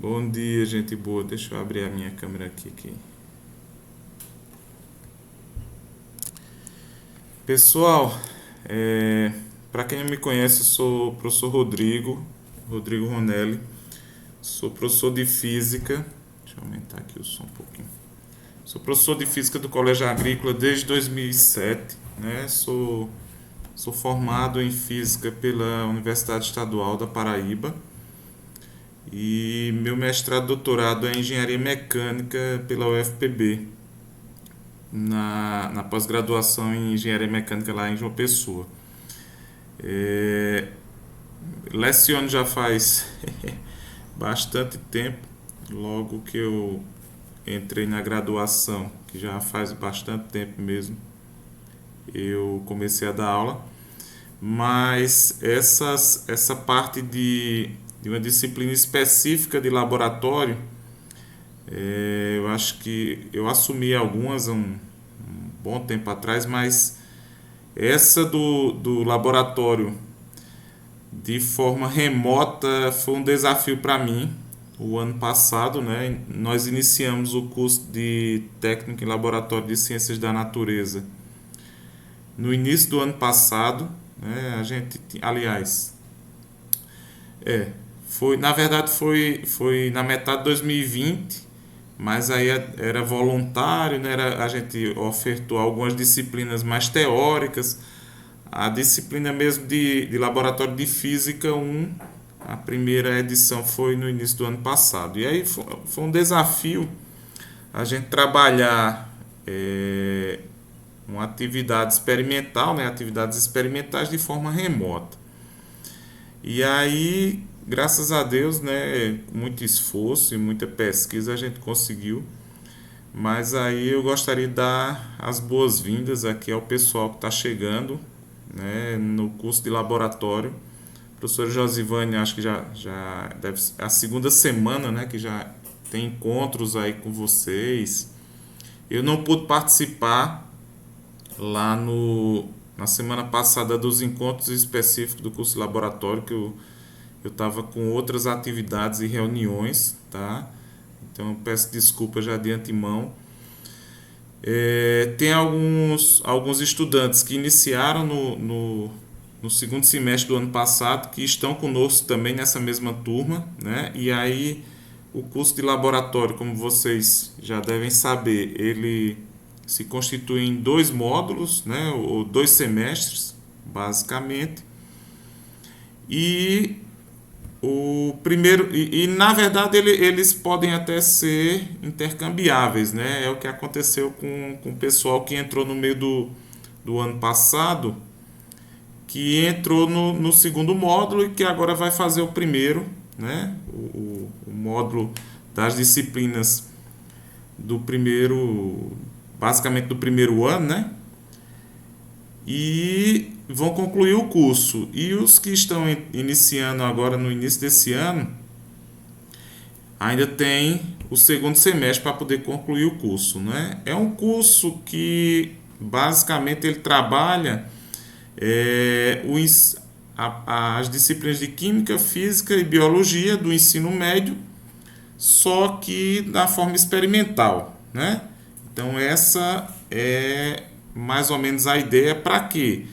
Bom dia, gente boa. Deixa eu abrir a minha câmera aqui. Pessoal, para quem não me conhece, eu sou o professor Rodrigo Ronelli. Sou professor de Física. Deixa eu aumentar aqui o som um pouquinho. Sou professor de Física do Colégio Agrícola desde 2007. Né? Sou formado em Física pela Universidade Estadual da Paraíba. E meu mestrado e doutorado é em Engenharia Mecânica pela UFPB, na pós-graduação em Engenharia Mecânica lá em João Pessoa. Leciono já faz bastante tempo, logo que eu entrei na graduação, que já faz bastante tempo mesmo, eu comecei a dar aula, mas essa parte de uma disciplina específica de laboratório, eu acho que eu assumi algumas um bom tempo atrás, mas essa do laboratório de forma remota foi um desafio para mim. O ano passado, né, nós iniciamos o curso de técnico em laboratório de ciências da natureza. No início do ano passado, né, a gente, aliás, na verdade foi na metade de 2020, mas aí era voluntário, né? A gente ofertou algumas disciplinas mais teóricas. A disciplina mesmo de Laboratório de Física 1, a primeira edição foi no início do ano passado. E aí foi um desafio a gente trabalhar uma atividade experimental, né? Atividades experimentais de forma remota. E aí, graças a Deus, né, com muito esforço e muita pesquisa a gente conseguiu. Mas aí eu gostaria de dar as boas-vindas aqui ao pessoal que está chegando, né, no curso de laboratório. Professor Josivane, acho que já deve ser a segunda semana, né, que já tem encontros aí com vocês. Eu não pude participar lá na semana passada dos encontros específicos do curso de laboratório, que eu estava com outras atividades e reuniões, tá? Então eu peço desculpa já de antemão. Tem alguns estudantes que iniciaram no segundo semestre do ano passado, que estão conosco também nessa mesma turma, né? E aí o curso de laboratório, como vocês já devem saber, ele se constitui em 2 módulos, né? Ou 2 semestres, basicamente. E o primeiro na verdade eles podem até ser intercambiáveis, né? É o que aconteceu com o pessoal que entrou no meio do ano passado, que entrou no segundo módulo e que agora vai fazer o primeiro, né? O módulo das disciplinas do primeiro, basicamente do primeiro ano, né? E vão concluir o curso. E os que estão iniciando agora no início desse ano, ainda tem o segundo semestre para poder concluir o curso, né? É um curso que basicamente ele trabalha as disciplinas de Química, Física e Biologia do ensino médio, só que da forma experimental, né? Então essa é mais ou menos a ideia. Para quê?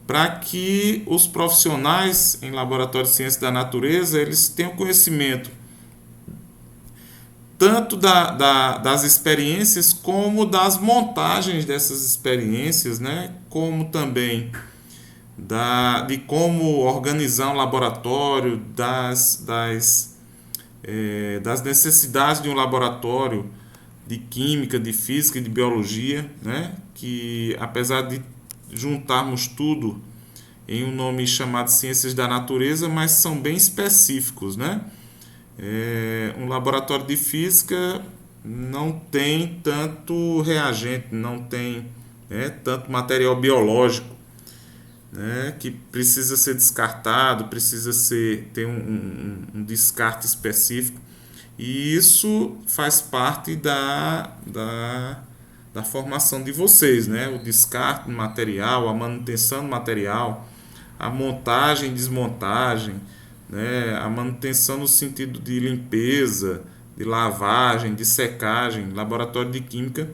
Para que os profissionais em laboratório de ciência da natureza eles tenham conhecimento tanto das experiências como das montagens dessas experiências, né? Como também de como organizar um laboratório, das necessidades de um laboratório de química, de física e de biologia, né? Que apesar de juntarmos tudo em um nome chamado Ciências da Natureza, mas são bem específicos, né? Um laboratório de física não tem tanto reagente, não tem tanto material biológico, né, que precisa ser descartado, precisa ter um descarte específico. E isso faz parte da formação de vocês, né? O descarte do material, a manutenção do material, a montagem e desmontagem, né? A manutenção no sentido de limpeza, de lavagem, de secagem. Laboratório de química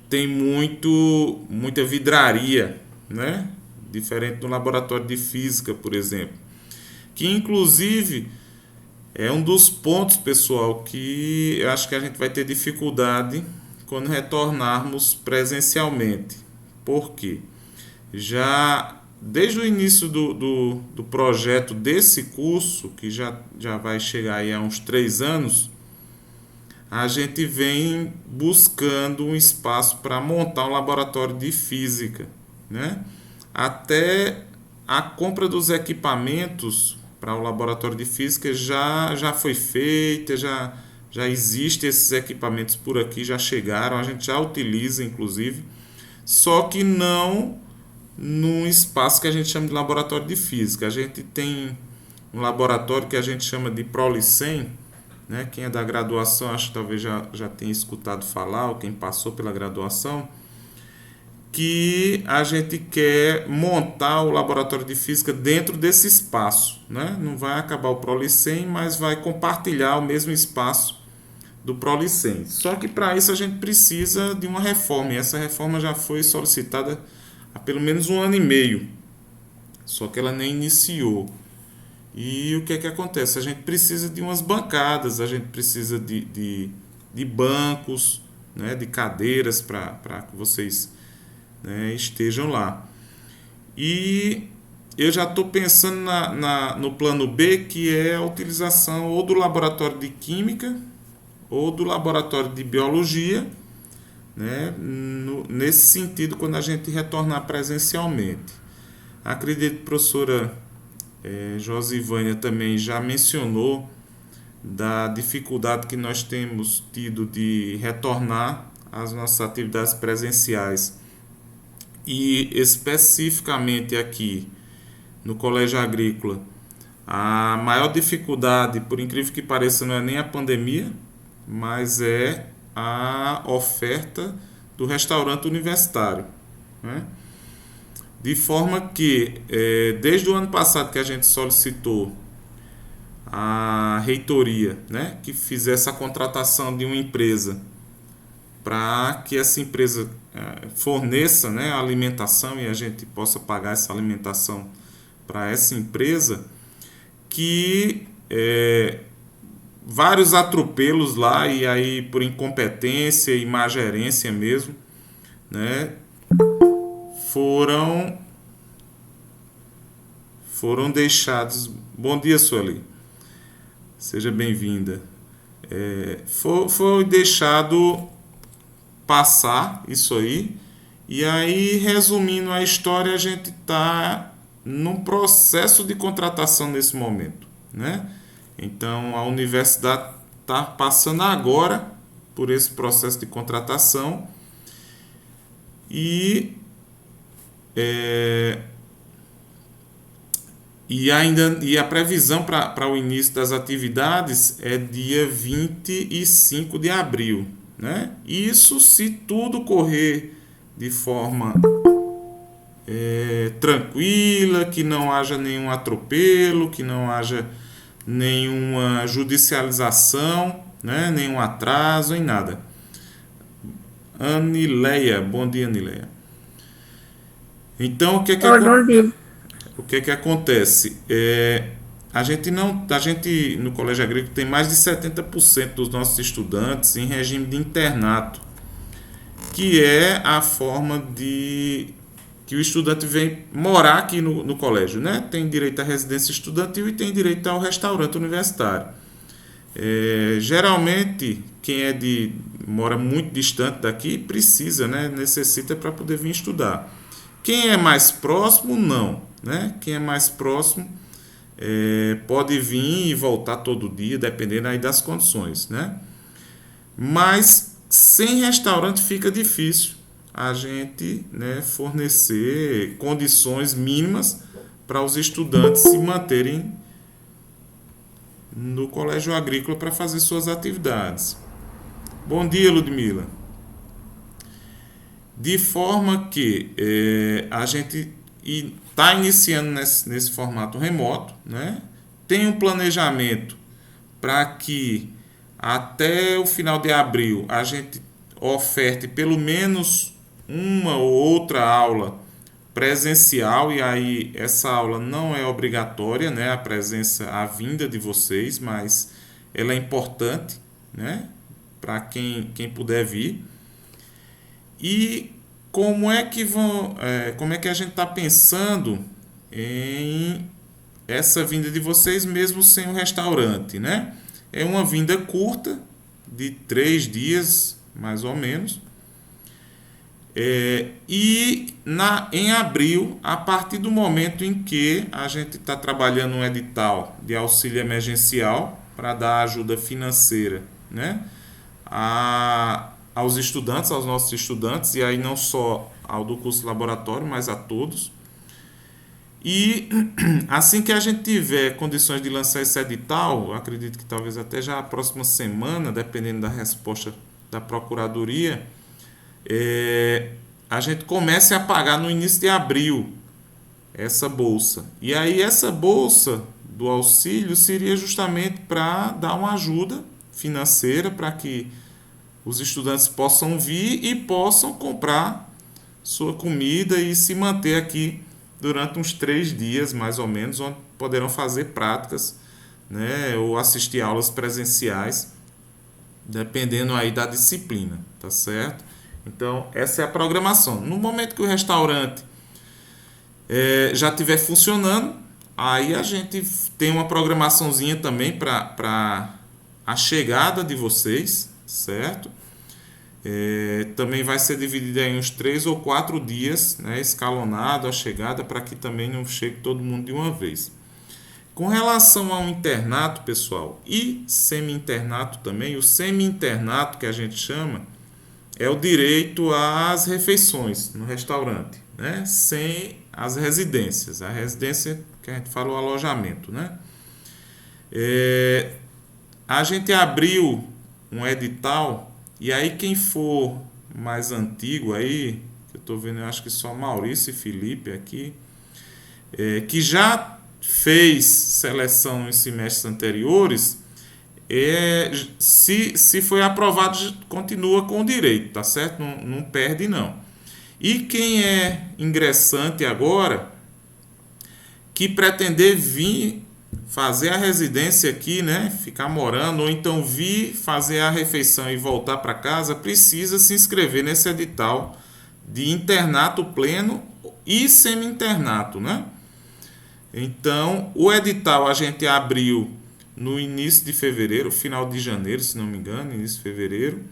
tem muita vidraria, né? Diferente do laboratório de física, por exemplo, que inclusive é um dos pontos, pessoal, que eu acho que a gente vai ter dificuldade quando retornarmos presencialmente. Por quê? Já desde o início do projeto desse curso, que já vai chegar aí a uns 3 anos, a gente vem buscando um espaço para montar um laboratório de física, né? Até a compra dos equipamentos para o laboratório de física já foi feita, já existem esses equipamentos por aqui, já chegaram, a gente já utiliza inclusive, só que não num espaço que a gente chama de laboratório de física. A gente tem um laboratório que a gente chama de Prolicem, né? Quem é da graduação acho que talvez já tenha escutado falar, ou quem passou pela graduação, que a gente quer montar o laboratório de física dentro desse espaço, né? Não vai acabar o Prolicem, mas vai compartilhar o mesmo espaço do Prolicem. Só que para isso a gente precisa de uma reforma, e essa reforma já foi solicitada há pelo menos 1 ano e meio, só que ela nem iniciou. E o que é que acontece? A gente precisa de umas bancadas, a gente precisa de bancos, né, de cadeiras para que vocês, né, estejam lá. E eu já estou pensando no plano B, que é a utilização ou do laboratório de química ou do laboratório de biologia, né, nesse sentido, quando a gente retornar presencialmente. Acredito que a professora Josivânia também já mencionou da dificuldade que nós temos tido de retornar às nossas atividades presenciais. E especificamente aqui no Colégio Agrícola, a maior dificuldade, por incrível que pareça, não é nem a pandemia, mas é a oferta do restaurante universitário, né? De forma que, desde o ano passado que a gente solicitou a reitoria, né, que fizesse a contratação de uma empresa para que essa empresa forneça, né, a alimentação e a gente possa pagar essa alimentação para essa empresa, que vários atropelos lá, e aí por incompetência e má gerência mesmo, né, foram deixados. Bom dia, Sueli. Seja bem-vinda. Foi deixado passar isso aí. E aí, resumindo a história, a gente está num processo de contratação nesse momento, né? Então, a universidade está passando agora por esse processo de contratação e a previsão para o início das atividades é dia 25 de abril, né? Isso se tudo correr de forma tranquila, que não haja nenhum atropelo, que não haja nenhuma judicialização, né? Nenhum atraso, em nada. Anileia, bom dia, Anileia. Então, o que é que acontece? A gente no Colégio Agrícola tem mais de 70% dos nossos estudantes em regime de internato, que é a forma de que o estudante vem morar aqui no colégio, né? Tem direito à residência estudantil e tem direito ao restaurante universitário. Geralmente, quem mora muito distante daqui precisa, né? Necessita para poder vir estudar. Quem é mais próximo, não, né? Quem é mais próximo pode vir e voltar todo dia, dependendo aí das condições, né? Mas sem restaurante fica difícil a gente, né, fornecer condições mínimas para os estudantes se manterem no Colégio Agrícola para fazer suas atividades. Bom dia, Ludmila. De forma que a gente está iniciando nesse formato remoto, né? Tem um planejamento para que até o final de abril a gente oferte pelo menos uma ou outra aula presencial, e aí essa aula não é obrigatória, né, a presença, a vinda de vocês, mas ela é importante, né, para quem puder vir. E como é que a gente está pensando em essa vinda de vocês mesmo sem o restaurante, né? É uma vinda curta, de 3 dias, mais ou menos. Em abril, a partir do momento em que a gente está trabalhando um edital de auxílio emergencial para dar ajuda financeira, né, aos estudantes, aos nossos estudantes, e aí não só ao do curso laboratório, mas a todos. E assim que a gente tiver condições de lançar esse edital, eu acredito que talvez até já a próxima semana, dependendo da resposta da Procuradoria, a gente comece a pagar no início de abril essa bolsa. E aí essa bolsa do auxílio seria justamente para dar uma ajuda financeira para que os estudantes possam vir e possam comprar sua comida e se manter aqui durante uns 3 dias, mais ou menos, onde poderão fazer práticas, né, ou assistir aulas presenciais, dependendo aí da disciplina, tá certo? Então, essa é a programação. No momento que o restaurante já estiver funcionando, aí a gente tem uma programaçãozinha também para a chegada de vocês, certo? Também vai ser dividida em uns 3 ou 4 dias, né, escalonado a chegada, para que também não chegue todo mundo de uma vez. Com relação ao internato, pessoal, e semi-internato também, o semi-internato que a gente chama é o direito às refeições no restaurante, né, sem as residências. A residência que a gente fala, o alojamento, né? A gente abriu um edital. E aí quem for mais antigo aí, que eu estou vendo, eu acho que só Maurício e Felipe aqui, que já fez seleção em semestres anteriores, se foi aprovado, continua com o direito, tá certo? Não perde não. E quem é ingressante agora, que pretender vir fazer a residência aqui, né, ficar morando, ou então vir fazer a refeição e voltar para casa, precisa se inscrever nesse edital de internato pleno e semi-internato, né? Então, o edital a gente abriu no início de fevereiro, final de janeiro, se não me engano, início de fevereiro,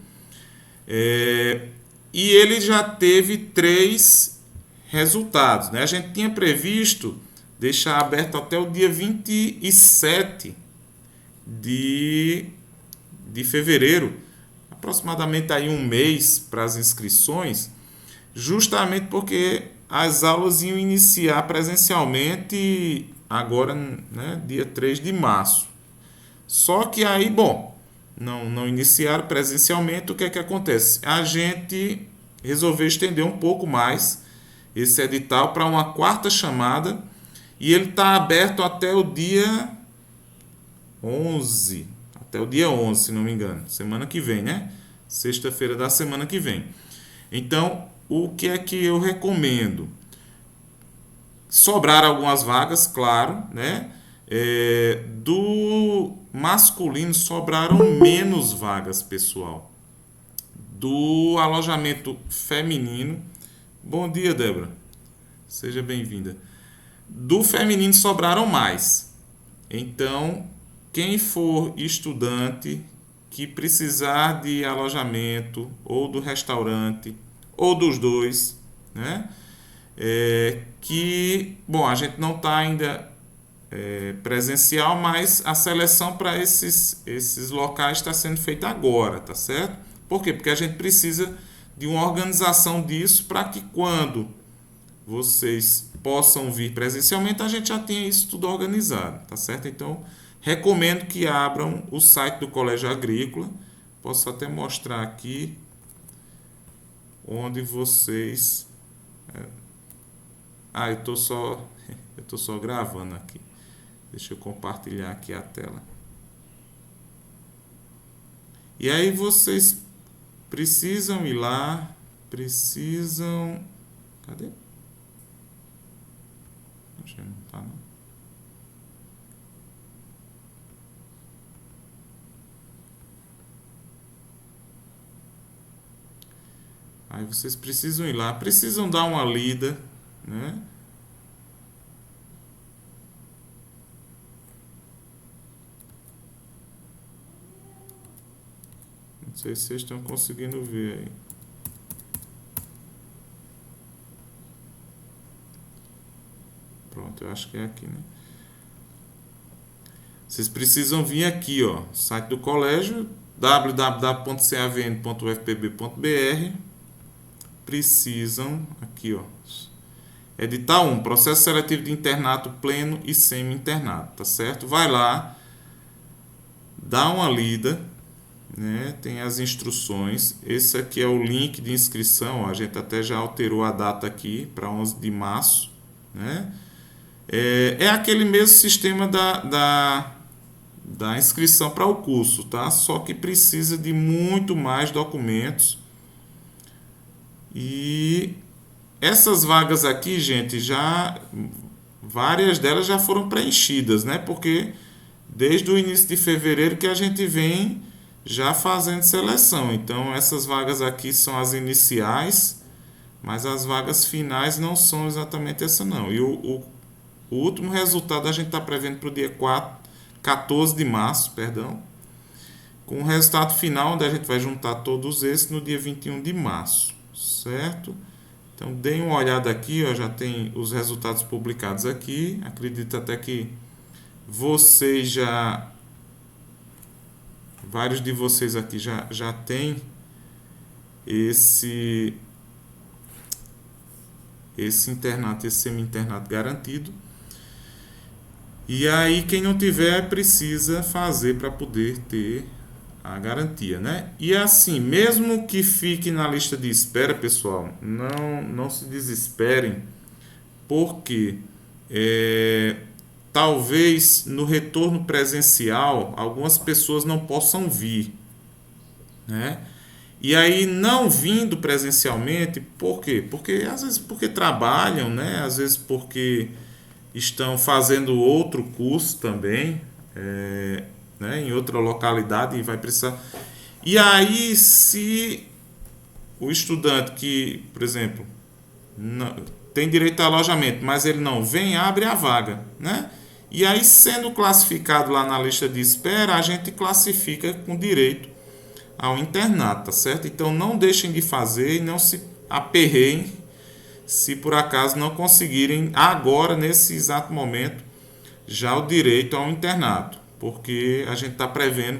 e ele já teve 3 resultados, né? A gente tinha previsto deixar aberto até o dia 27 de fevereiro, aproximadamente aí um mês para as inscrições, justamente porque as aulas iam iniciar presencialmente agora, né, dia 3 de março. Só que aí, bom, não iniciaram presencialmente, o que é que acontece? A gente resolveu estender um pouco mais esse edital para uma 4ª chamada, e ele está aberto até o dia 11, se não me engano, semana que vem, né? Sexta-feira da semana que vem. Então, o que é que eu recomendo? Sobraram algumas vagas, claro, né? Do masculino sobraram menos vagas, pessoal. Do alojamento feminino, bom dia, Débora, seja bem-vinda. Do feminino sobraram mais. Então, quem for estudante que precisar de alojamento, ou do restaurante, ou dos dois, né? Bom, a gente não está ainda presencial, mas a seleção para esses locais está sendo feita agora, tá certo? Por quê? Porque a gente precisa de uma organização disso para que quando vocês possam vir presencialmente, a gente já tenha isso tudo organizado, tá certo? Então, recomendo que abram o site do Colégio Agrícola. Posso até mostrar aqui onde vocês Ah, eu tô só gravando aqui. Deixa eu compartilhar aqui a tela. E aí vocês precisam ir lá, precisam. Cadê? Acho que não tá, não. Aí vocês precisam ir lá, precisam dar uma lida, né? Não sei se vocês estão conseguindo ver aí. Pronto, eu acho que é aqui, né? Vocês precisam vir aqui, ó, site do colégio, www.cavn.ufpb.br. Precisam, aqui, ó, edital 1, processo seletivo de internato pleno e semi-internato, tá certo? Vai lá, dá uma lida, né? Tem as instruções. Esse aqui é o link de inscrição, ó, a gente até já alterou a data aqui para 11 de março, né? É aquele mesmo sistema da inscrição para o curso, tá? Só que precisa de muito mais documentos. E essas vagas aqui, gente, já várias delas já foram preenchidas, né? Porque desde o início de fevereiro que a gente vem já fazendo seleção. Então, essas vagas aqui são as iniciais, mas as vagas finais não são exatamente essa não. E o último resultado a gente está prevendo para o dia 14 de março, perdão, com o resultado final, onde a gente vai juntar todos esses no dia 21 de março, certo? Então, deem uma olhada aqui, ó, já tem os resultados publicados aqui. Acredito até que vocês já... Vários de vocês aqui já têm esse internato, esse semi-internato garantido. E aí, quem não tiver, precisa fazer para poder ter a garantia, né? E assim, mesmo que fique na lista de espera, pessoal, não se desesperem, porque talvez no retorno presencial algumas pessoas não possam vir, né? E aí, não vindo presencialmente, por quê? Porque às vezes porque trabalham, né? Às vezes porque estão fazendo outro curso também, né? Em outra localidade e vai precisar. E aí, se o estudante que, por exemplo, não, tem direito a alojamento, mas ele não vem, abre a vaga, né? E aí, sendo classificado lá na lista de espera, a gente classifica com direito ao internato, tá certo? Então não deixem de fazer e não se aperreiem se por acaso não conseguirem agora, nesse exato momento, já o direito ao internato, porque a gente está prevendo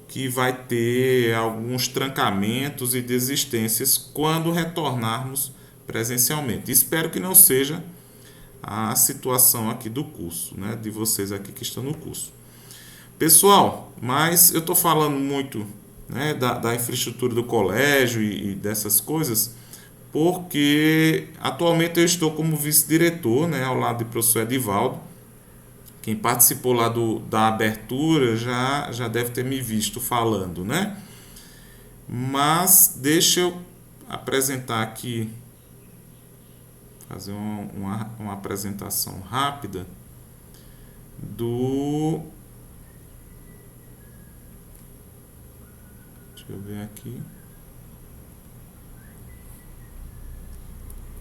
que vai ter alguns trancamentos e desistências quando retornarmos presencialmente. Espero que não seja a situação aqui do curso, né, de vocês aqui que estão no curso. Pessoal, mas eu estou falando muito, né, da infraestrutura do colégio e dessas coisas, porque atualmente eu estou como vice-diretor, né, ao lado do professor Edivaldo. Quem participou lá da abertura já deve ter me visto falando, né? Mas deixa eu apresentar aqui, fazer uma apresentação rápida deixa eu ver aqui.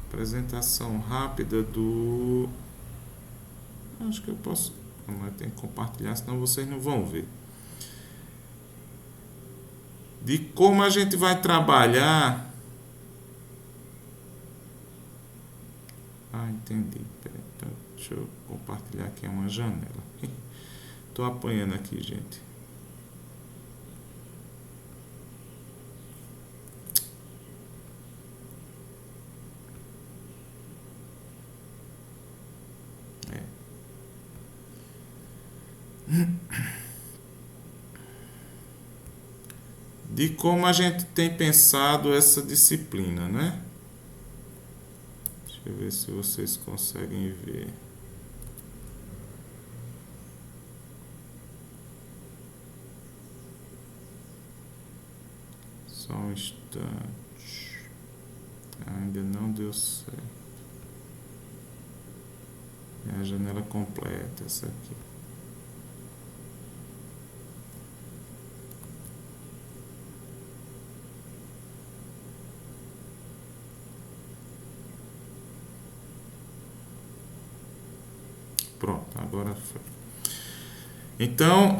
Apresentação rápida acho que eu posso... Não, eu tenho que compartilhar, senão vocês não vão ver. De como a gente vai trabalhar... Ah, entendi. Peraí, então, deixa eu compartilhar aqui uma janela. Estou apanhando aqui, gente. De como a gente tem pensado essa disciplina, né? Deixa Deixa eu ver se vocês conseguem ver. Só um instante. Ainda não deu certo. É a janela completa, essa aqui. Pronto, agora foi. Então,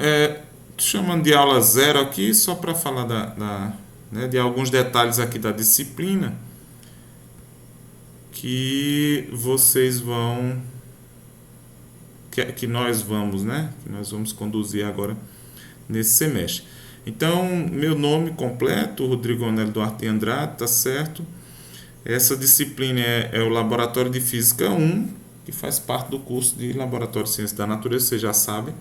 chamando de aula zero aqui, só para falar né, de alguns detalhes aqui da disciplina que vocês vão, que nós vamos, né, que nós vamos conduzir agora nesse semestre. Então, meu nome completo, Rodrigo Onélio Duarte Andrade, tá certo? Essa disciplina é o Laboratório de Física 1, que faz parte do curso de Laboratório de Ciências da Natureza, vocês já sabem.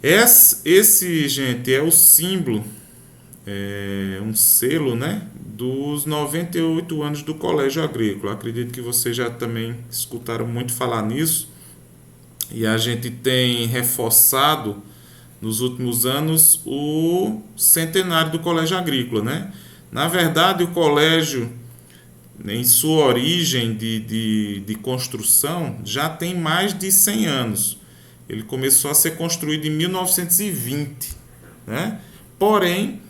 Esse, gente, é o símbolo, um selo, né, dos 98 anos do Colégio Agrícola. Acredito que vocês já também escutaram muito falar nisso. E a gente tem reforçado nos últimos anos o centenário do Colégio Agrícola, né? Na verdade, o colégio, em sua origem de construção, já tem mais de 100 anos. Ele começou a ser construído em 1920, né? Porém,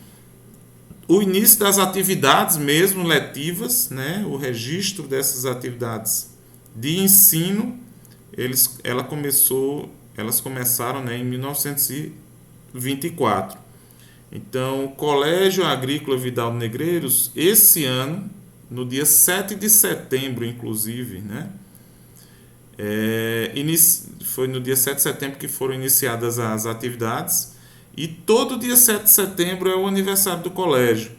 o início das atividades mesmo letivas, né? O registro dessas atividades de ensino, elas começaram, né, em 1924. Então, o Colégio Agrícola Vidal Negreiros, esse ano, no dia 7 de setembro, inclusive, né? Foi no dia 7 de setembro que foram iniciadas as atividades, e todo dia 7 de setembro é o aniversário do colégio.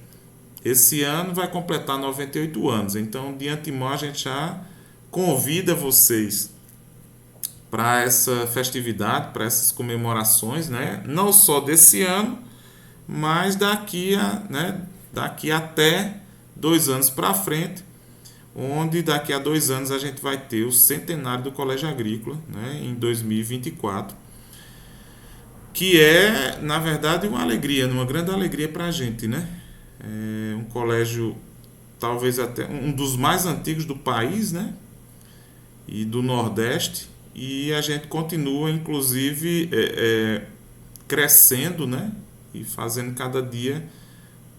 Esse ano vai completar 98 anos, então de antemão a gente já convida vocês para essa festividade, para essas comemorações, né? Não só desse ano, mas daqui até 2 anos para frente, onde daqui a 2 anos a gente vai ter o centenário do Colégio Agrícola, né, em 2024, que é, na verdade, uma alegria, uma grande alegria para a gente, né? É um colégio, talvez até um dos mais antigos do país, né? E do Nordeste, e a gente continua, inclusive, crescendo, né? E fazendo cada dia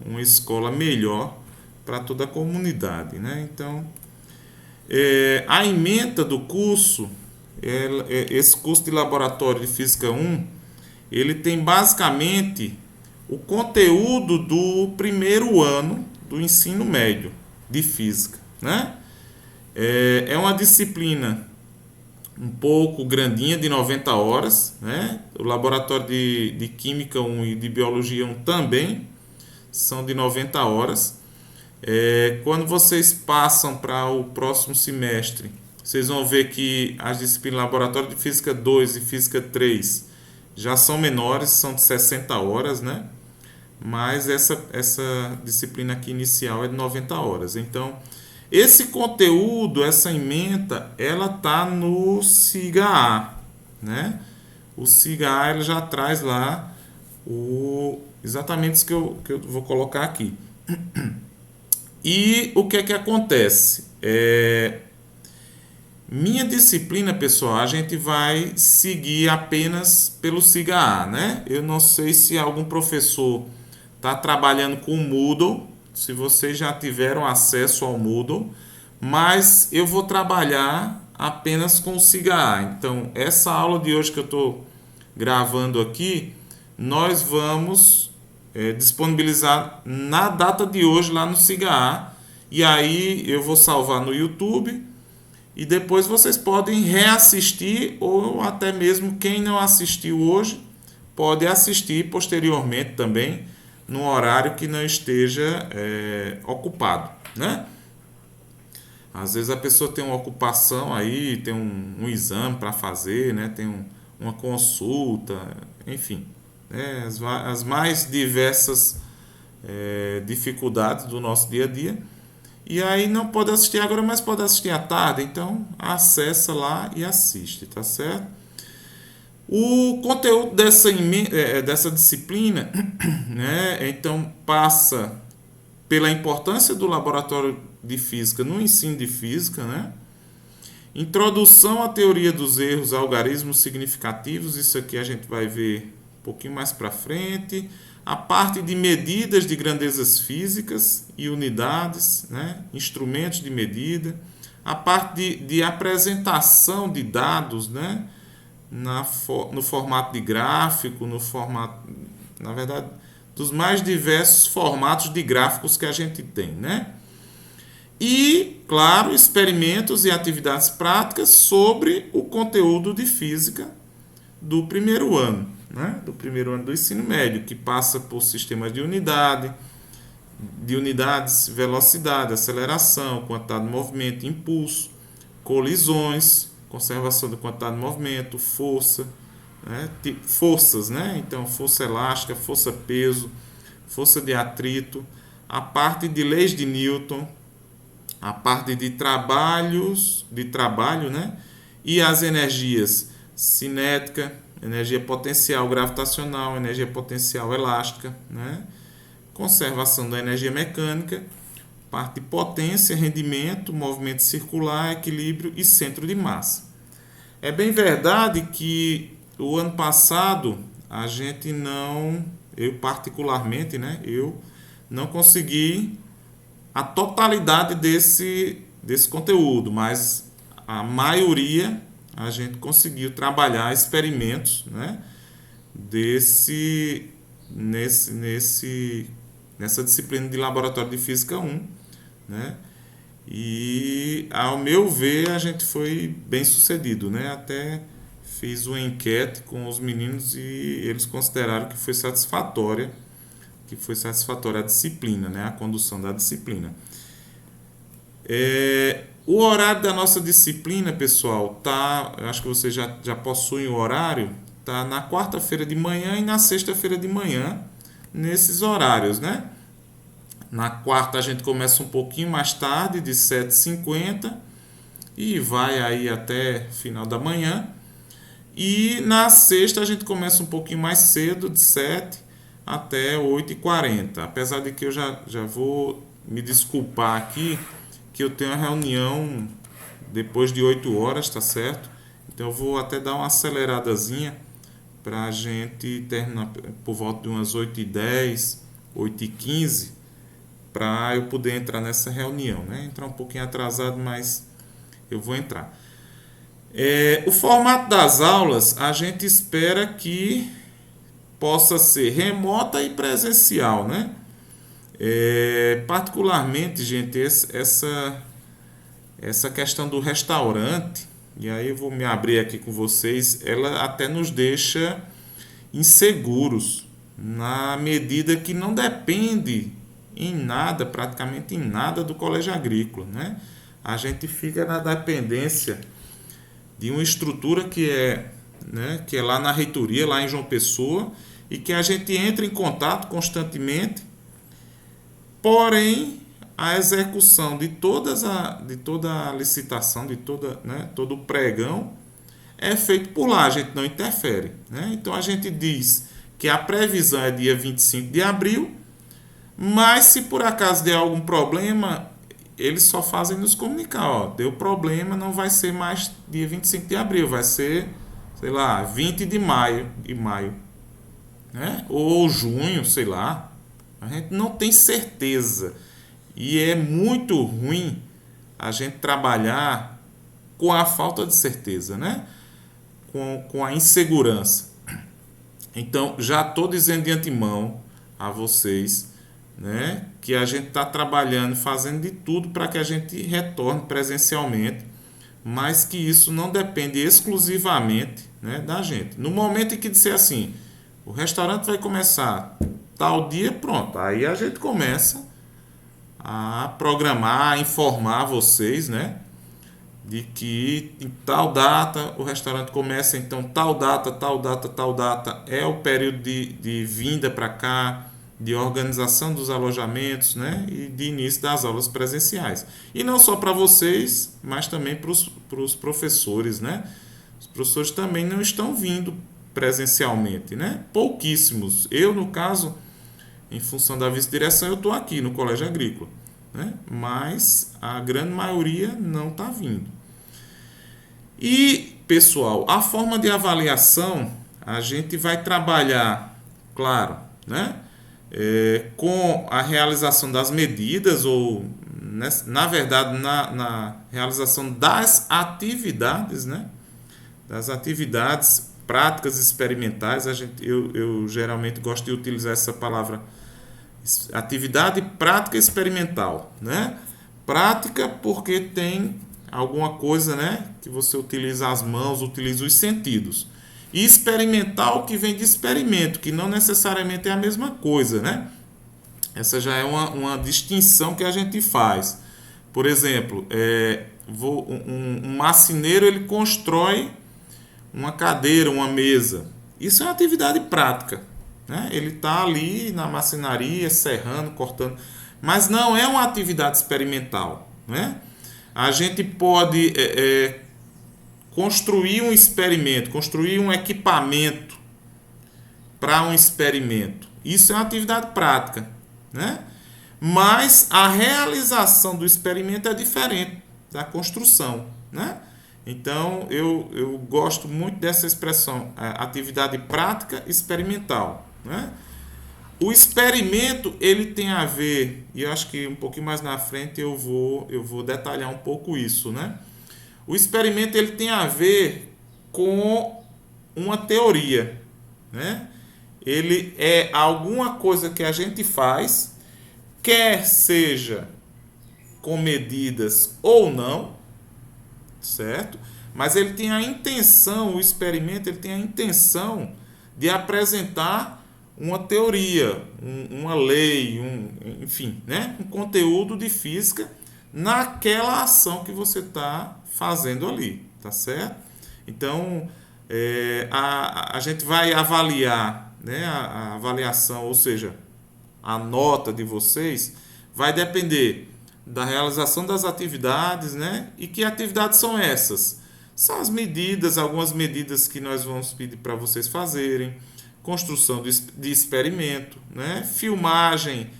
uma escola melhor para toda a comunidade, né? Então, a ementa do curso, esse curso de Laboratório de Física 1, ele tem basicamente o conteúdo do primeiro ano do ensino médio de Física, né? É uma disciplina um pouco grandinha, de 90 horas, né? O Laboratório de Química 1 e de Biologia 1 também são de 90 horas. Quando vocês passam para o próximo semestre, vocês vão ver que as disciplinas Laboratório de Física 2 e Física 3 já são menores, são de 60 horas, né? Mas essa disciplina aqui inicial é de 90 horas. Então, esse conteúdo, essa ementa, ela tá no SIGA-A, né? O SIGA-A ele já traz lá exatamente isso que eu vou colocar aqui. E o que é que acontece? Minha disciplina, pessoal, a gente vai seguir apenas pelo SIGA-A, né? Eu não sei se algum professor está trabalhando com o Moodle, se vocês já tiveram acesso ao Moodle, mas eu vou trabalhar apenas com o SIGA-A. Então, essa aula de hoje que eu estou gravando aqui, nós vamos disponibilizar na data de hoje lá no SIGA-A, e aí eu vou salvar no YouTube, e depois vocês podem reassistir, ou até mesmo quem não assistiu hoje pode assistir posteriormente também, num horário que não esteja ocupado, né? Às vezes a pessoa tem uma ocupação aí, tem um exame para fazer, né? Tem uma consulta, enfim, né? As mais diversas dificuldades do nosso dia a dia. E aí não pode assistir agora, mas pode assistir à tarde. Então acessa lá e assiste, tá certo? O conteúdo dessa disciplina, né, então passa pela importância do laboratório de física no ensino de física, né? Introdução à teoria dos erros, algarismos significativos, isso aqui a gente vai ver um pouquinho mais para frente. A parte de medidas de grandezas físicas e unidades, né? Instrumentos de medida. A parte de apresentação de dados, né? No formato de gráfico, no formato, na verdade, dos mais diversos formatos de gráficos que a gente tem, né? E, claro, experimentos e atividades práticas sobre o conteúdo de física do primeiro ano, né? Do primeiro ano do ensino médio, que passa por sistemas de unidades, velocidade, aceleração, quantidade de movimento, impulso, colisões, conservação da quantidade de movimento, força, né? Forças, né? Então, força elástica, força peso, força de atrito, a parte de leis de Newton, a parte de trabalho, né? E as energias cinética, energia potencial gravitacional, energia potencial elástica, né? Conservação da energia mecânica, parte de potência, rendimento, movimento circular, equilíbrio e centro de massa. É bem verdade que o ano passado a gente não, eu particularmente, né? Eu não consegui a totalidade desse conteúdo, mas a maioria a gente conseguiu trabalhar experimentos, né, nessa disciplina de laboratório de física 1, né? E ao meu ver a gente foi bem sucedido, né? Até fiz uma enquete com os meninos e eles consideraram que foi satisfatória a disciplina, né? A condução da disciplina. O horário da nossa disciplina, pessoal, eu acho que vocês já possuem o horário, tá na quarta-feira de manhã e na sexta-feira de manhã, nesses horários, né? Na quarta a gente começa um pouquinho mais tarde, de 7h50, e vai aí até final da manhã. E na sexta a gente começa um pouquinho mais cedo, de 7 até 8h40. Apesar de que eu já vou me desculpar aqui, que eu tenho uma reunião depois de 8 horas, tá certo? Então eu vou até dar uma aceleradazinha para a gente terminar por volta de umas 8h10, 8h15, para eu poder entrar nessa reunião, né? Entrar um pouquinho atrasado, mas eu vou entrar. O formato das aulas a gente espera que possa ser remota e presencial, né? Particularmente, gente, essa questão do restaurante, e aí eu vou me abrir aqui com vocês, ela até nos deixa inseguros, na medida que não depende em nada, praticamente em nada, do colégio agrícola, né? A gente fica na dependência de uma estrutura né, que é lá na reitoria, lá em João Pessoa, e que a gente entra em contato constantemente, porém a execução de toda a licitação, né, todo o pregão é feito por lá, a gente não interfere, né? Então a gente diz que a previsão é dia 25 de abril, mas se por acaso der algum problema, eles só fazem nos comunicar, ó, deu problema, não vai ser mais dia 25 de abril, vai ser, sei lá, 20 de maio, né? Ou junho, sei lá. A gente não tem certeza. E é muito ruim a gente trabalhar com a falta de certeza, né? Com a insegurança. Então, já estou dizendo de antemão a vocês, né, que a gente está trabalhando, fazendo de tudo para que a gente retorne presencialmente, mas que isso não depende exclusivamente, né, da gente. No momento em que disser assim, o restaurante vai começar tal dia, pronto, aí a gente começa a programar, a informar vocês, né, de que em tal data o restaurante começa, então tal data é o período de vinda para cá, de organização dos alojamentos, né, e de início das aulas presenciais. E não só para vocês, mas também para os professores, né? Os professores também não estão vindo presencialmente, né? Pouquíssimos. Eu, no caso, em função da vice-direção, eu estou aqui no Colégio Agrícola, né? Mas a grande maioria não está vindo. E, pessoal, a forma de avaliação, a gente vai trabalhar, claro, né? Com a realização das medidas, ou, na verdade, na realização das atividades, né? Das atividades práticas experimentais. Eu geralmente gosto de utilizar essa palavra, atividade prática experimental, né? Prática porque tem alguma coisa, né, que você utiliza as mãos, utiliza os sentidos. E experimental, que vem de experimento, que não necessariamente é a mesma coisa, né? Essa já é uma distinção que a gente faz. Por exemplo, um marceneiro, ele constrói uma cadeira, uma mesa. Isso é uma atividade prática, né? Ele está ali na marcenaria, serrando, cortando, mas não é uma atividade experimental, né? A gente pode construir um experimento, construir um equipamento para um experimento. Isso é uma atividade prática, né? Mas a realização do experimento é diferente da construção, né? Então, eu gosto muito dessa expressão, atividade prática experimental, né? O experimento, ele tem a ver, e eu acho que um pouquinho mais na frente eu vou detalhar um pouco isso, né? O experimento, ele tem a ver com uma teoria, né? Ele é alguma coisa que a gente faz, quer seja com medidas ou não, certo? Mas ele tem a intenção, o experimento, ele tem a intenção de apresentar uma teoria, uma lei, enfim, né? Um conteúdo de física naquela ação que você está fazendo ali, tá certo? Então, a gente vai avaliar, né? A avaliação, ou seja, a nota de vocês vai depender da realização das atividades, né? E que atividades são essas? São as medidas, algumas medidas que nós vamos pedir para vocês fazerem, construção de experimento, né? Filmagem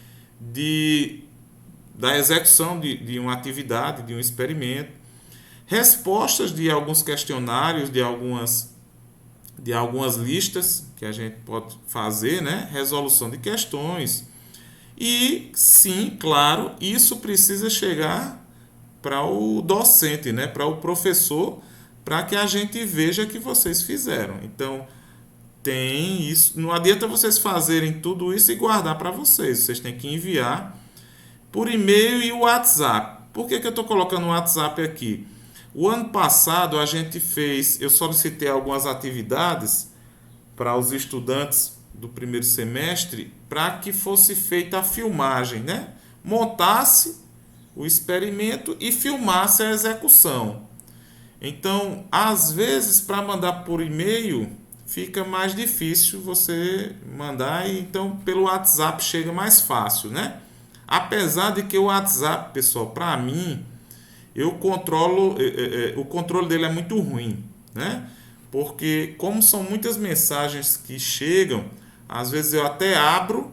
da execução de uma atividade, de um experimento, respostas de alguns questionários, de algumas listas que a gente pode fazer, né? Resolução de questões. E sim, claro, isso precisa chegar para o docente, né? Para o professor, para que a gente veja que vocês fizeram. Então, tem isso. Não adianta vocês fazerem tudo isso e guardar para vocês. Vocês têm que enviar por e-mail e WhatsApp. Por que eu estou colocando o WhatsApp aqui? O ano passado eu solicitei algumas atividades para os estudantes do primeiro semestre para que fosse feita a filmagem, né? Montasse o experimento e filmasse a execução. Então, às vezes, para mandar por e-mail, fica mais difícil você mandar, e então pelo WhatsApp chega mais fácil, né? Apesar de que o WhatsApp, pessoal, para mim, eu controlo, o controle dele é muito ruim, né? Porque como são muitas mensagens que chegam, às vezes eu até abro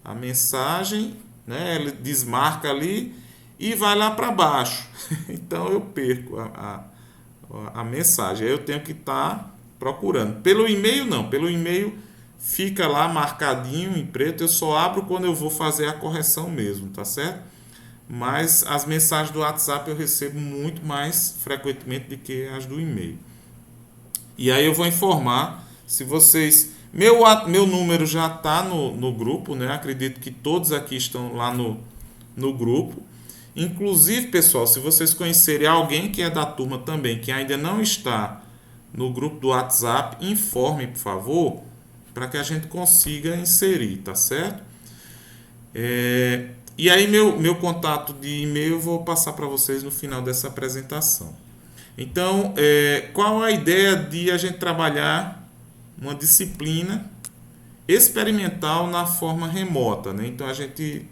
a mensagem, né? Ele desmarca ali e vai lá para baixo. Então eu perco a mensagem. Aí eu tenho que estar procurando. Pelo e-mail não, pelo e-mail fica lá marcadinho em preto, eu só abro quando eu vou fazer a correção mesmo, tá certo? Mas as mensagens do WhatsApp eu recebo muito mais frequentemente do que as do e-mail. E aí eu vou informar, se vocês... Meu número já está no grupo, né? Acredito que todos aqui estão lá no grupo. Inclusive, pessoal, se vocês conhecerem alguém que é da turma também, que ainda não está no grupo do WhatsApp, informe, por favor, para que a gente consiga inserir, tá certo? E aí meu contato de e-mail eu vou passar para vocês no final dessa apresentação. Então, qual a ideia de a gente trabalhar uma disciplina experimental na forma remota, né? Então a gente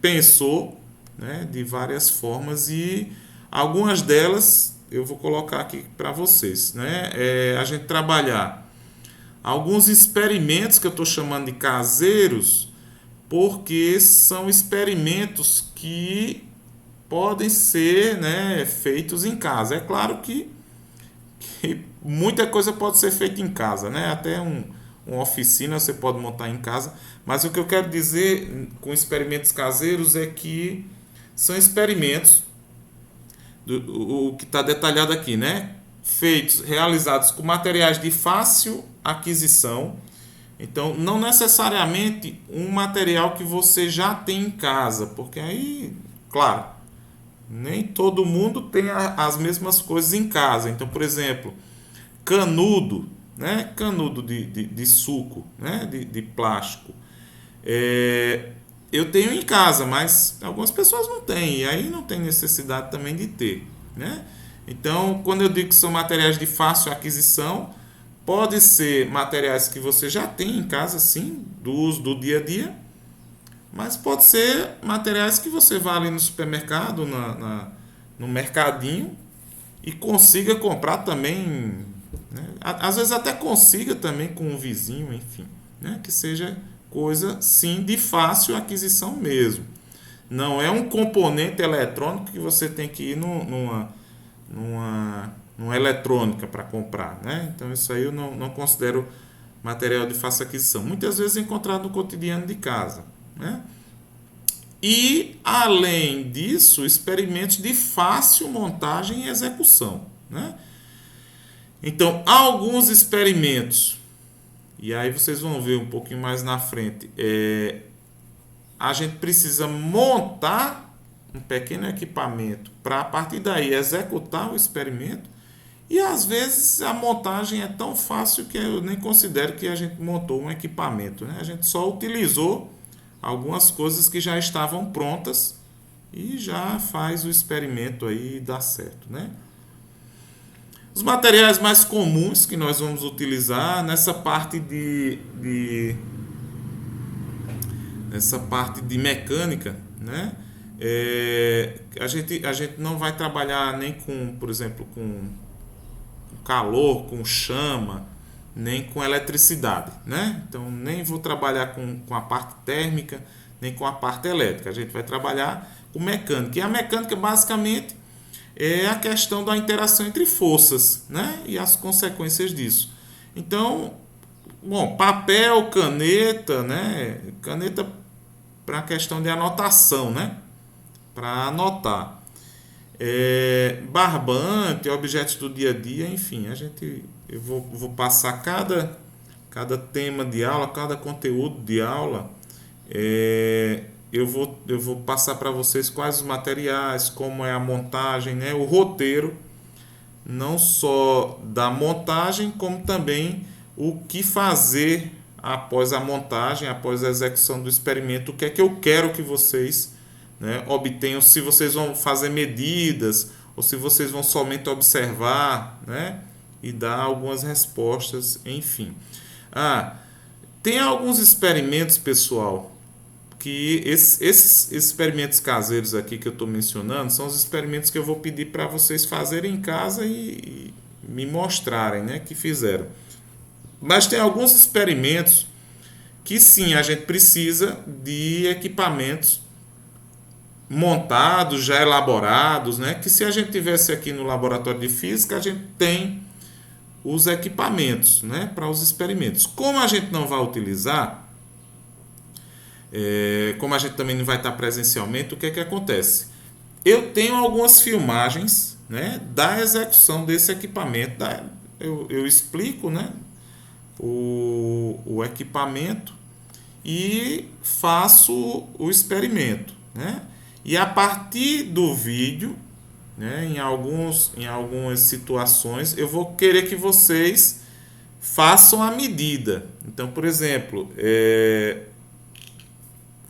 pensou, né, de várias formas e algumas delas eu vou colocar aqui para vocês, né? A gente trabalhar alguns experimentos que eu estou chamando de caseiros, porque são experimentos que podem ser, né, feitos em casa. É claro que muita coisa pode ser feita em casa, né? Até uma oficina você pode montar em casa. Mas o que eu quero dizer com experimentos caseiros é que são experimentos, o que está detalhado aqui, né? Feitos, realizados com materiais de fácil aquisição. Então, não necessariamente um material que você já tem em casa, porque aí, claro, nem todo mundo tem as mesmas coisas em casa. Então, por exemplo, canudo, né? Canudo de suco, né? De plástico. Eu tenho em casa, mas algumas pessoas não têm, e aí não tem necessidade também de ter, né? Então, quando eu digo que são materiais de fácil aquisição, pode ser materiais que você já tem em casa, sim, do uso do dia a dia, mas pode ser materiais que você vá ali no supermercado, no mercadinho, e consiga comprar também, né? Às vezes até consiga também com um vizinho, enfim, né? Que seja coisa, sim, de fácil aquisição mesmo. Não é um componente eletrônico que você tem que ir numa eletrônica para comprar, né? Então isso aí eu não considero material de fácil aquisição. Muitas vezes é encontrado no cotidiano de casa, né? E além disso, experimentos de fácil montagem e execução, né? Então, alguns experimentos, e aí vocês vão ver um pouquinho mais na frente, a gente precisa montar um pequeno equipamento para a partir daí executar o experimento. E às vezes a montagem é tão fácil que eu nem considero que a gente montou um equipamento, né? A gente só utilizou algumas coisas que já estavam prontas e já faz o experimento aí dar certo, né? Os materiais mais comuns que nós vamos utilizar nessa parte nessa parte de mecânica, né? A gente não vai trabalhar nem com, por exemplo, com calor, com chama, nem com eletricidade, né? Então nem vou trabalhar com a parte térmica, nem com a parte elétrica. A gente vai trabalhar com mecânica. E a mecânica basicamente é a questão da interação entre forças, né? E as consequências disso. Então, bom, papel, caneta, né? Caneta para a questão de anotação, né? Para anotar. Barbante, objetos do dia a dia, enfim, eu vou passar cada tema de aula, cada conteúdo de aula, eu vou passar para vocês quais os materiais, como é a montagem, né, o roteiro, não só da montagem, como também o que fazer após a montagem, após a execução do experimento, o que é que eu quero que vocês, né, obtenham, se vocês vão fazer medidas ou se vocês vão somente observar, né, e dar algumas respostas, enfim. Tem alguns experimentos, pessoal, que esses experimentos caseiros aqui que eu estou mencionando são os experimentos que eu vou pedir para vocês fazerem em casa e me mostrarem, né, que fizeram. Mas tem alguns experimentos que sim, a gente precisa de equipamentos montados, já elaborados, né? Que se a gente tivesse aqui no laboratório de física, a gente tem os equipamentos, né? Para os experimentos. Como a gente não vai utilizar, como a gente também não vai estar presencialmente, o que é que acontece? Eu tenho algumas filmagens, né? Da execução desse equipamento. Eu explico, né? O equipamento e faço o experimento, né? E a partir do vídeo, né, em algumas situações, eu vou querer que vocês façam a medida. Então, por exemplo,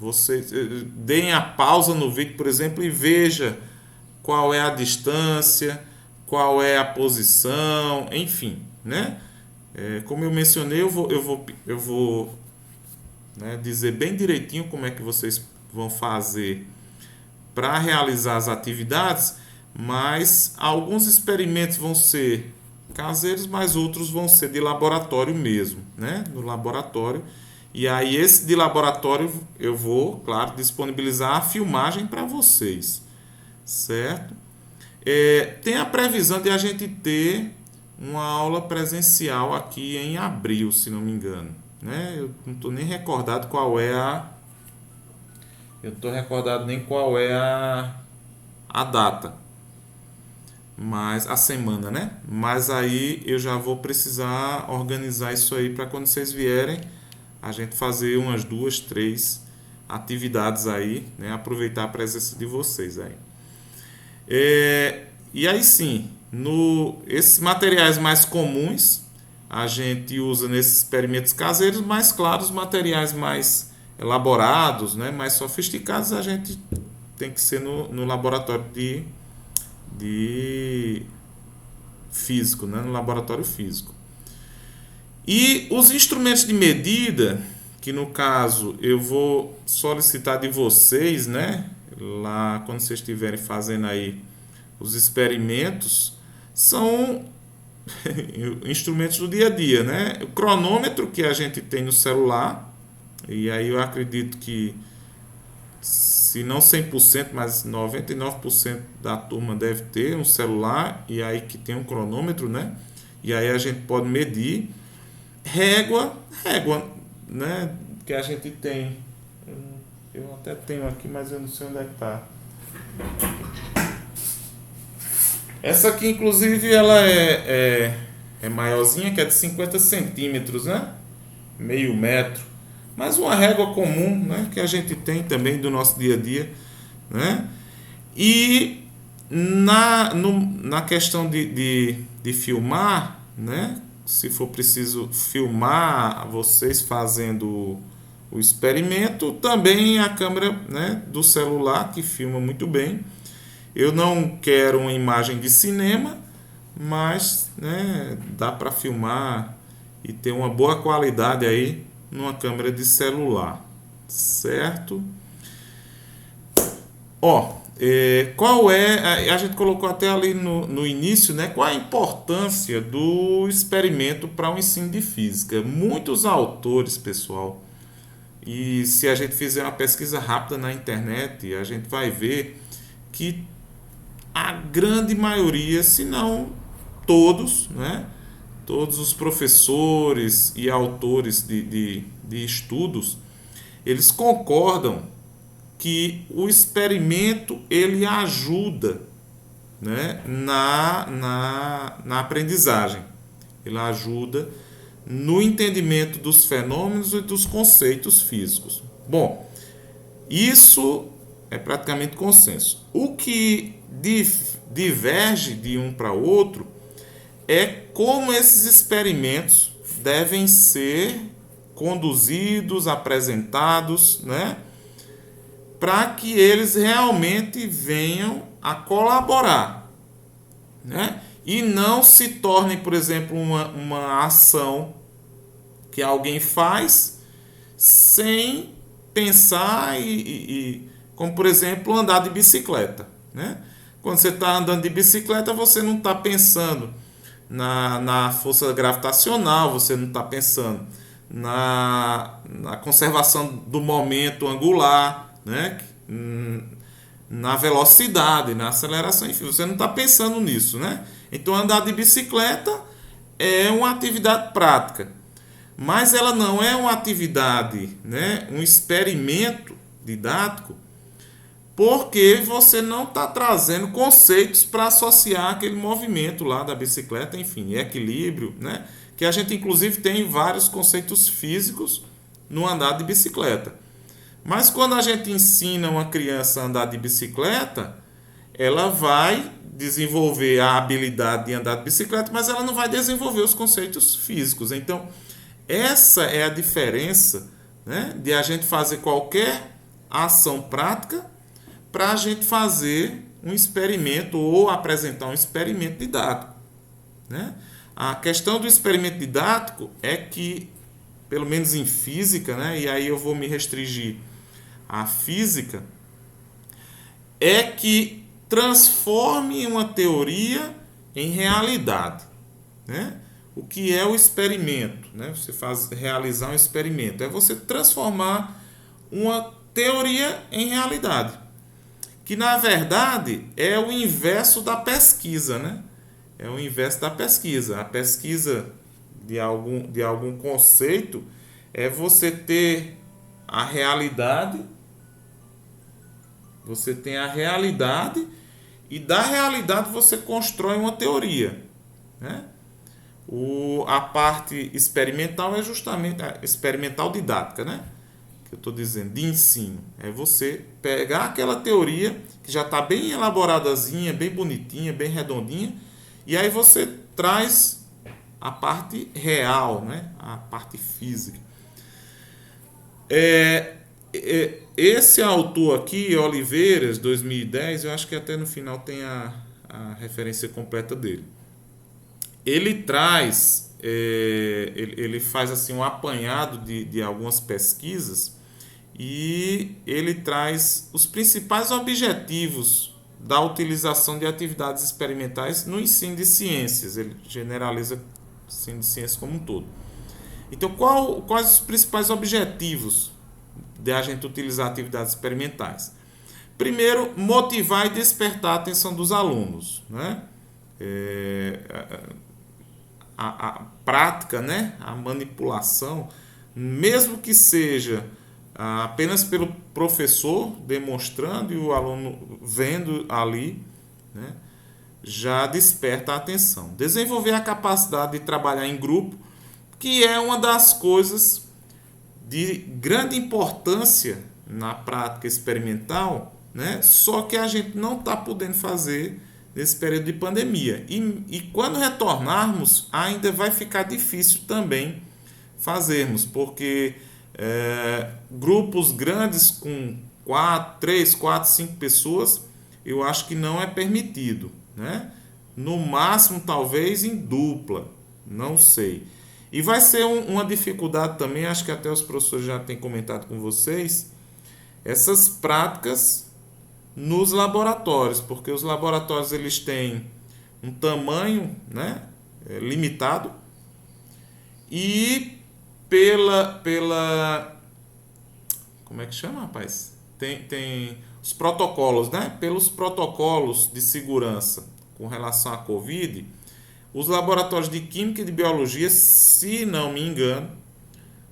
vocês deem a pausa no vídeo, por exemplo, e veja qual é a distância, qual é a posição, enfim, né? Como eu mencionei, eu vou né, dizer bem direitinho como é que vocês vão fazer para realizar as atividades, mas alguns experimentos vão ser caseiros, mas outros vão ser de laboratório mesmo, né? No laboratório. E aí esse de laboratório eu vou, claro, disponibilizar a filmagem para vocês, certo? Tem a previsão de a gente ter uma aula presencial aqui em abril, se não me engano, né? Eu não estou nem recordado qual é a eu estou recordado nem qual é a data, mas a semana, né? Mas aí eu já vou precisar organizar isso aí para quando vocês vierem a gente fazer umas 2, 3 atividades aí, né? Aproveitar a presença de vocês aí. E aí sim, esses materiais mais comuns a gente usa nesses experimentos caseiros, mas claro, os materiais mais elaborados, né, mais sofisticados, a gente tem que ser no laboratório de físico, né, no laboratório físico. E os instrumentos de medida, que no caso eu vou solicitar de vocês, né, lá quando vocês estiverem fazendo aí os experimentos, são instrumentos do dia a dia, né? O cronômetro que a gente tem no celular, e aí eu acredito que, se não 100%, mas 99% da turma deve ter um celular, e aí que tem um cronômetro, né? E aí a gente pode medir. Régua, né? Que a gente tem. Eu até tenho aqui, mas eu não sei onde é que está. Essa aqui, inclusive, ela é maiorzinha, que é de 50 centímetros, né? Meio metro. Mas uma régua comum, né? Que a gente tem também do nosso dia a dia, né? E na questão de filmar, né? Se for preciso filmar vocês fazendo o experimento, também a câmera, né, do celular, que filma muito bem. Eu não quero uma imagem de cinema, mas, né, dá para filmar e ter uma boa qualidade aí numa câmera de celular, certo? Qual é, a gente colocou até ali no início, né, qual a importância do experimento para o ensino de física? Muitos autores, pessoal, e se a gente fizer uma pesquisa rápida na internet, a gente vai ver que a grande maioria, se não todos, né, todos os professores e autores de estudos, eles concordam que o experimento ele ajuda, né, na aprendizagem, ele ajuda no entendimento dos fenômenos e dos conceitos físicos. Bom, isso é praticamente consenso. O que diverge de um para outro é como esses experimentos devem ser conduzidos, apresentados, né, para que eles realmente venham a colaborar, né, e não se tornem, por exemplo, uma ação que alguém faz sem pensar como, por exemplo, andar de bicicleta, né? Quando você está andando de bicicleta, você não está pensando na força gravitacional, você não está pensando na conservação do momento angular, né? Na velocidade, na aceleração, enfim, você não está pensando nisso, né? Então, andar de bicicleta é uma atividade prática, mas ela não é uma atividade, né? Um experimento didático, porque você não está trazendo conceitos para associar aquele movimento lá da bicicleta, enfim, equilíbrio, né? Que a gente inclusive tem vários conceitos físicos no andar de bicicleta. Mas quando a gente ensina uma criança a andar de bicicleta, ela vai desenvolver a habilidade de andar de bicicleta, mas ela não vai desenvolver os conceitos físicos. Então, essa é a diferença, né, de a gente fazer qualquer ação prática para a gente fazer um experimento ou apresentar um experimento didático, né? A questão do experimento didático é que, pelo menos em física, né, e aí eu vou me restringir à física, é que transforme uma teoria em realidade, né? O que é o experimento, né? Você realizar um experimento, é você transformar uma teoria em realidade, que na verdade é o inverso da pesquisa, né? É o inverso da pesquisa. A pesquisa de algum conceito é você ter a realidade, você tem a realidade e da realidade você constrói uma teoria, né? A parte experimental é justamente a experimental didática, né? Que eu estou dizendo, de ensino. É você pegar aquela teoria que já está bem elaboradazinha, bem bonitinha, bem redondinha, e aí você traz a parte real, né? A parte física. Esse autor aqui, Oliveiras, 2010, eu acho que até no final tem a referência completa dele. Ele traz, ele faz assim um apanhado de algumas pesquisas e ele traz os principais objetivos da utilização de atividades experimentais no ensino de ciências. Ele generaliza o ensino de ciências como um todo. Então, quais os principais objetivos de a gente utilizar atividades experimentais? Primeiro, motivar e despertar a atenção dos alunos, né? A prática, né? A manipulação, mesmo que seja apenas pelo professor demonstrando e o aluno vendo ali, né? Já desperta a atenção. Desenvolver a capacidade de trabalhar em grupo, que é uma das coisas de grande importância na prática experimental, né? Só que a gente não está podendo fazer nesse período de pandemia. E quando retornarmos, ainda vai ficar difícil também fazermos, porque grupos grandes com 3, 4, 5 pessoas, eu acho que não é permitido, né? No máximo, talvez em dupla, não sei. E vai ser uma dificuldade também, acho que até os professores já têm comentado com vocês, essas práticas nos laboratórios, porque os laboratórios eles têm um tamanho, né, limitado e como é que chama, rapaz? Tem os protocolos, né? Pelos protocolos de segurança com relação à Covid, os laboratórios de Química e de Biologia, se não me engano,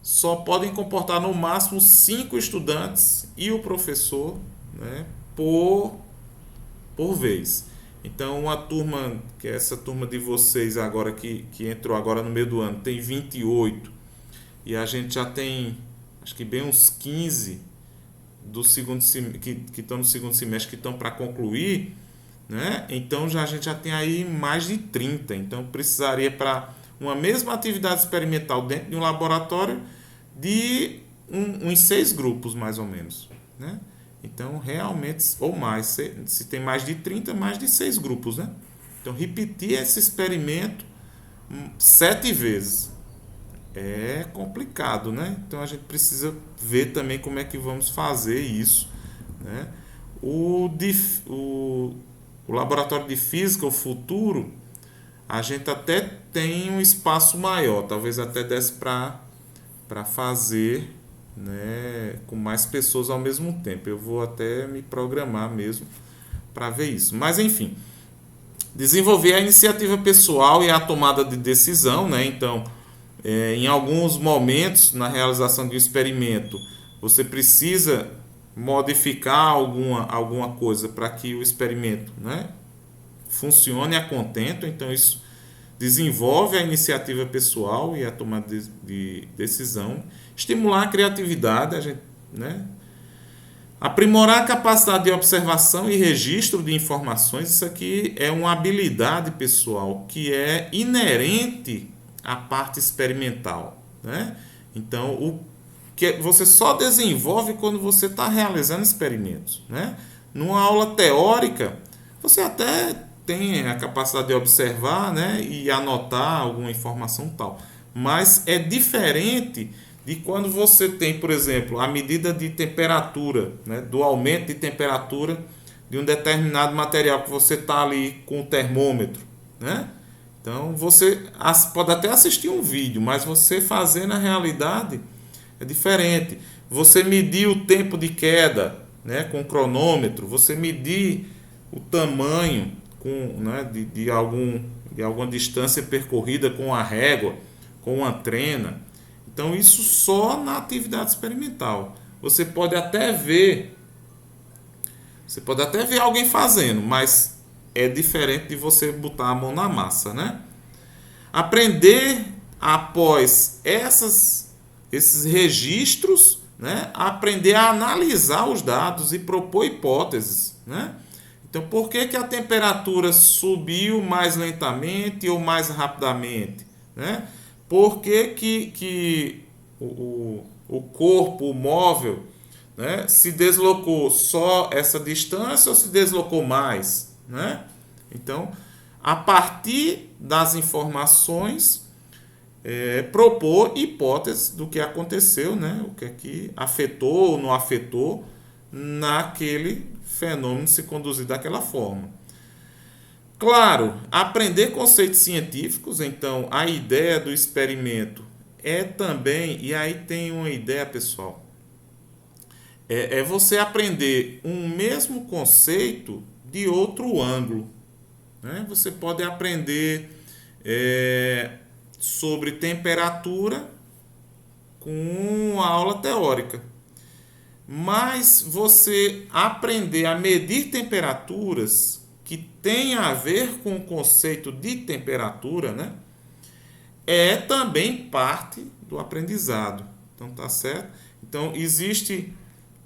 só podem comportar no máximo 5 estudantes e o professor, né, por vez. Então, uma turma, que é essa turma de vocês agora, que entrou agora no meio do ano, tem 28, e a gente já tem, acho que bem uns 15 do segundo que estão no segundo semestre, que estão para concluir, né? Então a gente já tem aí mais de 30. Então precisaria, para uma mesma atividade experimental dentro de um laboratório, de uns 6 grupos mais ou menos, né? Então realmente, ou mais, se tem mais de 30, mais de 6 grupos, né? Então repetir esse experimento 7 vezes é complicado, né? Então a gente precisa ver também como é que vamos fazer isso, né? O laboratório de física, o futuro, a gente até tem um espaço maior, talvez até desse para fazer, né, com mais pessoas ao mesmo tempo. Eu vou até me programar mesmo para ver isso. Mas enfim, desenvolver a iniciativa pessoal e a tomada de decisão, né? Então, em alguns momentos na realização de um experimento, você precisa modificar alguma coisa para que o experimento, né, funcione a contento. Então isso desenvolve a iniciativa pessoal e a tomada de decisão, estimular a criatividade, a gente, né, aprimorar a capacidade de observação e registro de informações. Isso aqui é uma habilidade pessoal que é inerente à parte experimental, né? Então o que você só desenvolve quando você está realizando experimentos, né? Numa aula teórica, você até tem a capacidade de observar, né, e anotar alguma informação tal. Mas é diferente de quando você tem, por exemplo, a medida de temperatura, né, do aumento de temperatura de um determinado material que você está ali com o termômetro, né? Então você pode até assistir um vídeo, mas você fazer na realidade é diferente. Você medir o tempo de queda, né, com cronômetro, você medir o tamanho com, né, de alguma distância percorrida com a régua, com uma trena. Então isso só na atividade experimental. Você pode até ver alguém fazendo, mas é diferente de você botar a mão na massa, né? Aprender após esses registros, né? Aprender a analisar os dados e propor hipóteses, né? Então, por que que a temperatura subiu mais lentamente ou mais rapidamente, né? Por que o corpo, o móvel, né, se deslocou só essa distância ou se deslocou mais, né? Então, a partir das informações, propor hipóteses do que aconteceu, né? O que é que afetou ou não afetou naquele fenômeno se conduzir daquela forma. Claro, aprender conceitos científicos, então a ideia do experimento é também, e aí tem uma ideia, pessoal, é você aprender um mesmo conceito de outro ângulo, né? Você pode aprender sobre temperatura com a aula teórica, mas você aprender a medir temperaturas que tem a ver com o conceito de temperatura, né, é também parte do aprendizado. Então tá certo? Então existe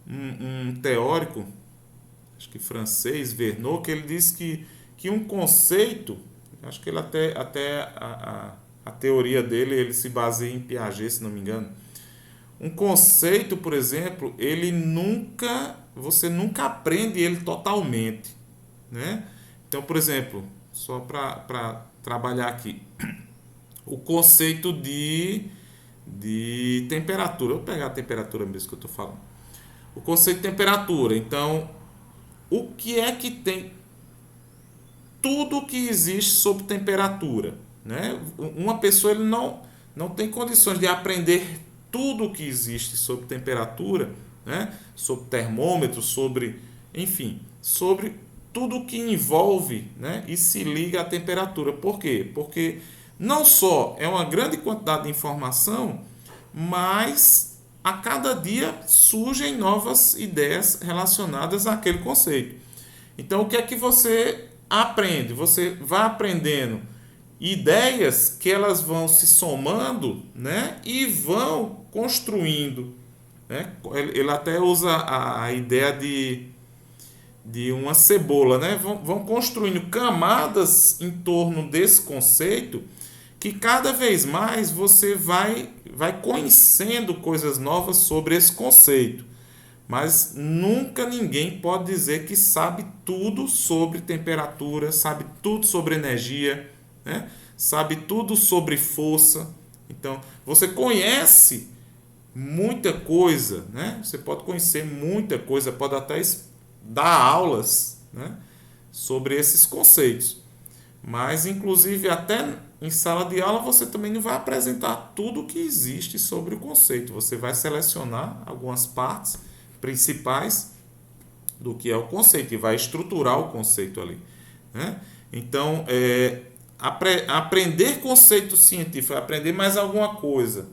um teórico, acho que francês, Verneau, que ele diz que um conceito, acho que ele até a teoria dele ele se baseia em Piaget, se não me engano. Um conceito, por exemplo, você nunca aprende ele totalmente, né? Então, por exemplo, só para trabalhar aqui, o conceito de temperatura. Vou pegar a temperatura mesmo que eu estou falando. O conceito de temperatura. Então, o que é que tem? Tudo que existe sobre temperatura, né? Uma pessoa ele não tem condições de aprender tudo o que existe sobre temperatura, né? Sobre termômetro, enfim, sobre tudo que envolve, né, e se liga à temperatura. Por quê? Porque não só é uma grande quantidade de informação, mas a cada dia surgem novas ideias relacionadas àquele conceito. Então, o que é que você aprende? Você vai aprendendo ideias que elas vão se somando, né, e vão construindo, né? Ele até usa a ideia de uma cebola, né? Vão construindo camadas em torno desse conceito que cada vez mais você vai conhecendo coisas novas sobre esse conceito. Mas nunca ninguém pode dizer que sabe tudo sobre temperatura, sabe tudo sobre energia, né? Sabe tudo sobre força. Então, você conhece muita coisa, né? Você pode conhecer muita coisa, pode até dar aulas, né, sobre esses conceitos. Mas, inclusive, até em sala de aula você também não vai apresentar tudo o que existe sobre o conceito. Você vai selecionar algumas partes principais do que é o conceito e vai estruturar o conceito ali, né? Então, aprender conceito científico, aprender mais alguma coisa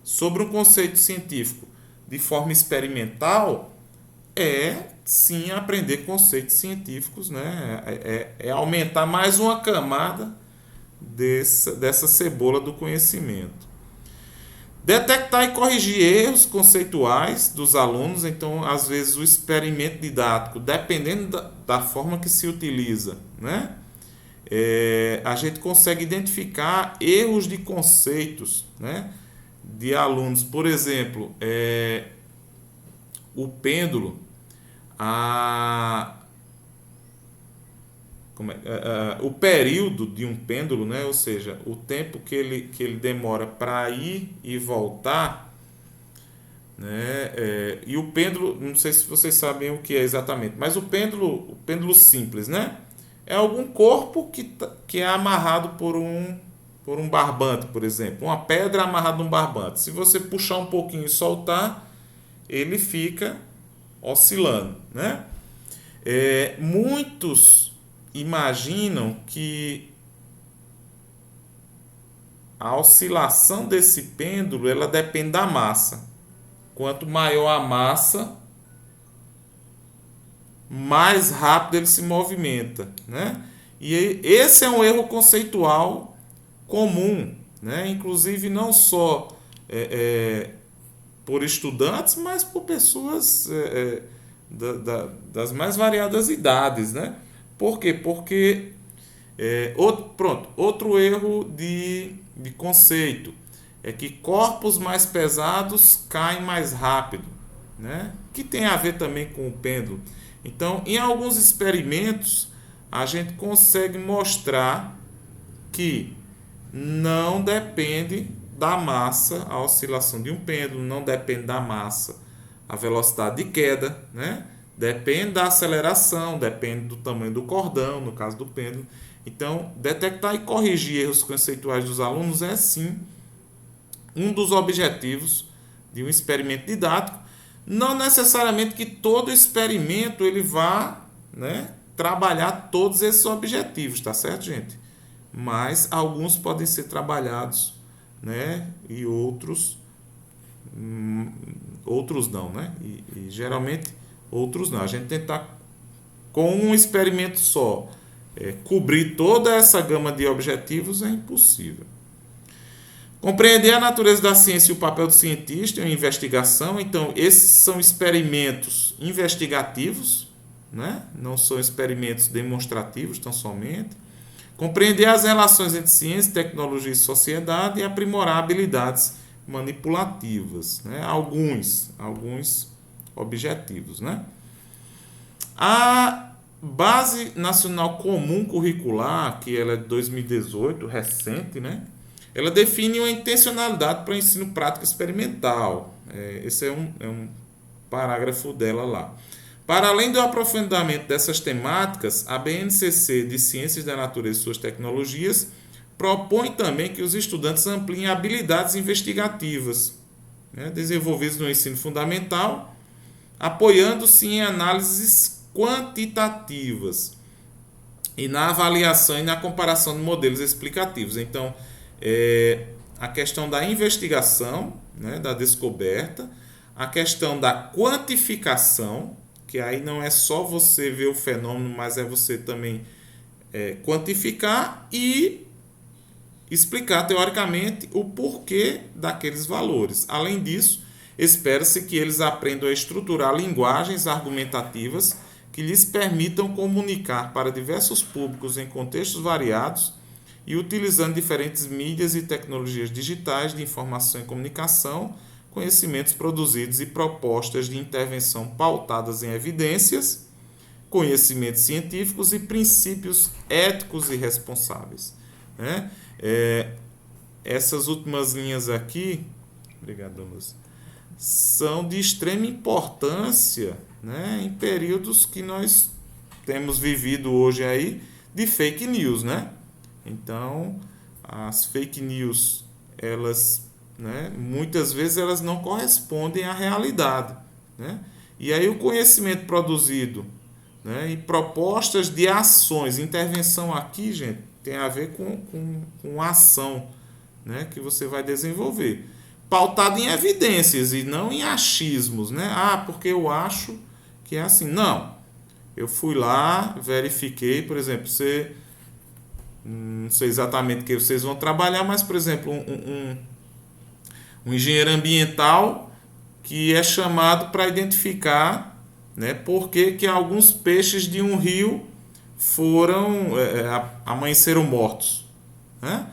sobre um conceito científico de forma experimental sim aprender conceitos científicos, né? É aumentar mais uma camada dessa cebola do conhecimento. Detectar e corrigir erros conceituais dos alunos. Então, às vezes, o experimento didático, dependendo da forma que se utiliza, né, a gente consegue identificar erros de conceitos, né, de alunos. Por exemplo, o pêndulo, o período de um pêndulo, né? Ou seja, o tempo que ele demora para ir e voltar, né? E o pêndulo, não sei se vocês sabem o que é exatamente, mas o pêndulo simples, né? É algum corpo que é amarrado por um barbante, por exemplo. Uma pedra amarrada num barbante. Se você puxar um pouquinho e soltar, ele fica oscilando, né? Muitos imaginam que a oscilação desse pêndulo ela depende da massa. Quanto maior a massa, mais rápido ele se movimenta, né? E esse é um erro conceitual comum, né? Inclusive não só por estudantes, mas por pessoas das mais variadas idades, né? Por quê? Porque outro erro de conceito é que corpos mais pesados caem mais rápido, né? Que tem a ver também com o pêndulo. Então, em alguns experimentos, a gente consegue mostrar que não depende da massa a oscilação de um pêndulo, não depende da massa a velocidade de queda, né? Depende da aceleração, depende do tamanho do cordão, no caso do pêndulo. Então, detectar e corrigir erros conceituais dos alunos é sim um dos objetivos de um experimento didático. Não necessariamente que todo experimento ele vá, né, trabalhar todos esses objetivos, tá certo, gente? Mas alguns podem ser trabalhados, né, e outros não, né? E geralmente outros não. A gente tentar com um experimento só cobrir toda essa gama de objetivos é impossível. Compreender a natureza da ciência e o papel do cientista em investigação. Então, esses são experimentos investigativos, né? Não são experimentos demonstrativos tão somente. Compreender as relações entre ciência, tecnologia e sociedade e aprimorar habilidades manipulativas, né? Alguns objetivos, né? A Base Nacional Comum Curricular, que ela é de 2018, recente, né? Ela define uma intencionalidade para o ensino prático experimental. Esse é um parágrafo dela lá. Para além do aprofundamento dessas temáticas, a BNCC de Ciências da Natureza e Suas Tecnologias propõe também que os estudantes ampliem habilidades investigativas, né, desenvolvidas no ensino fundamental, apoiando-se em análises quantitativas e na avaliação e na comparação de modelos explicativos. Então, a questão da investigação, né, da descoberta, a questão da quantificação, que aí não é só você ver o fenômeno, mas é você também quantificar e explicar teoricamente o porquê daqueles valores. Além disso, espera-se que eles aprendam a estruturar linguagens argumentativas que lhes permitam comunicar para diversos públicos em contextos variados e utilizando diferentes mídias e tecnologias digitais de informação e comunicação, conhecimentos produzidos e propostas de intervenção pautadas em evidências, conhecimentos científicos e princípios éticos e responsáveis, né? Essas últimas linhas aqui, obrigado, Lúcia, são de extrema importância, né, em períodos que nós temos vivido hoje aí de fake news, né? Então, as fake news, elas, né, muitas vezes elas não correspondem à realidade, né? E aí o conhecimento produzido, né, e propostas de ações, intervenção aqui, gente, tem a ver com ação, né, que você vai desenvolver, pautado em evidências e não em achismos, né? Porque eu acho que é assim. Não, eu fui lá, verifiquei, por exemplo, você não sei exatamente o que vocês vão trabalhar, mas, por exemplo, um engenheiro ambiental que é chamado para identificar, né, por que alguns peixes de um rio amanheceram mortos, né?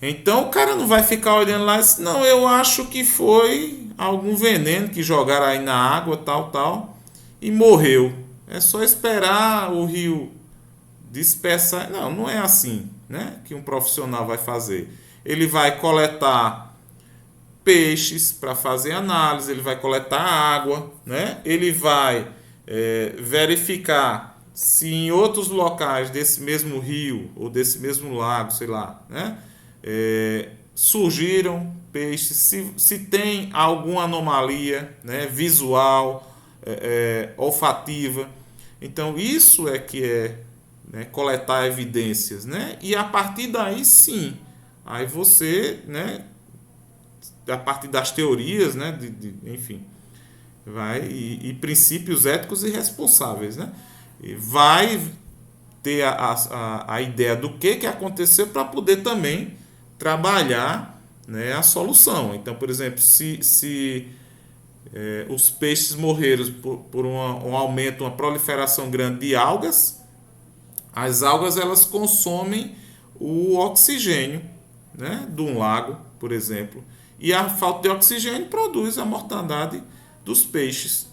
Então o cara não vai ficar olhando lá e dizer, não, eu acho que foi algum veneno que jogaram aí na água, tal, e morreu. É só esperar o rio dispersar. Não, não é assim, né, que um profissional vai fazer. Ele vai coletar peixes para fazer análise, ele vai coletar água, né? Ele vai verificar se em outros locais desse mesmo rio ou desse mesmo lago, sei lá, né? Surgiram peixes, se tem alguma anomalia, né, visual, olfativa. Então isso é que é, né, coletar evidências, né? E a partir daí sim, aí você, né, a partir das teorias, né, enfim, vai e princípios éticos e responsáveis, né, e vai ter a ideia do que aconteceu para poder também trabalhar, né, a solução. Então, por exemplo, se os peixes morreram por um aumento, uma proliferação grande de algas, as algas elas consomem o oxigênio, né, de um lago, por exemplo, e a falta de oxigênio produz a mortandade dos peixes,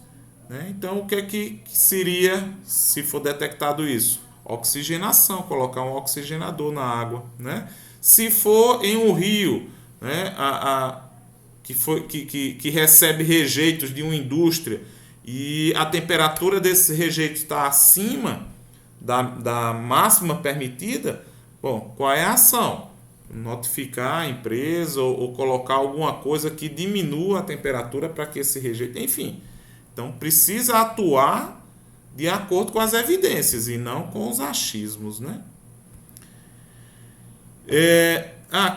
né? Então, o que é que seria se for detectado isso? Oxigenação, colocar um oxigenador na água, né? Se for em um rio, né, que recebe rejeitos de uma indústria e a temperatura desse rejeito está acima da máxima permitida, bom, qual é a ação? Notificar a empresa ou colocar alguma coisa que diminua a temperatura para que esse rejeito, enfim. Então precisa atuar de acordo com as evidências e não com os achismos, né?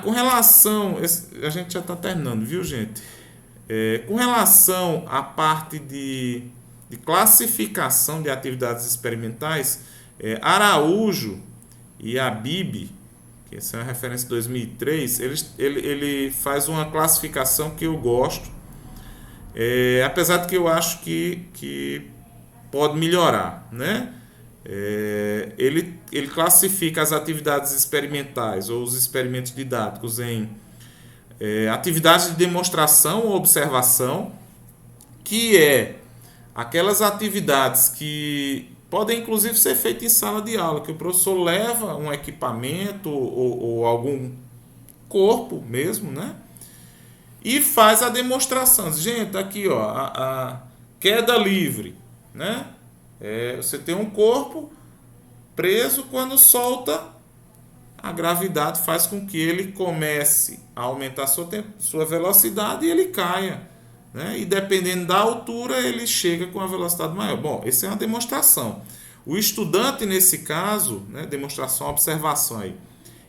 Com relação, a gente já está terminando, viu, gente? Com relação à parte de classificação de atividades experimentais, Araújo e Abib, que essa é uma referência de 2003, ele faz uma classificação que eu gosto, apesar de que eu acho que pode melhorar, né? Ele classifica as atividades experimentais ou os experimentos didáticos em atividades de demonstração ou observação, que é aquelas atividades que podem inclusive ser feitas em sala de aula, que o professor leva um equipamento ou algum corpo mesmo, né? E faz a demonstração. Gente, aqui ó, a queda livre, né? Você tem um corpo preso, quando solta, a gravidade faz com que ele comece a aumentar sua velocidade e ele caia, né? E dependendo da altura, ele chega com a velocidade maior. Bom, essa é uma demonstração. O estudante, nesse caso, né, demonstração, observação aí,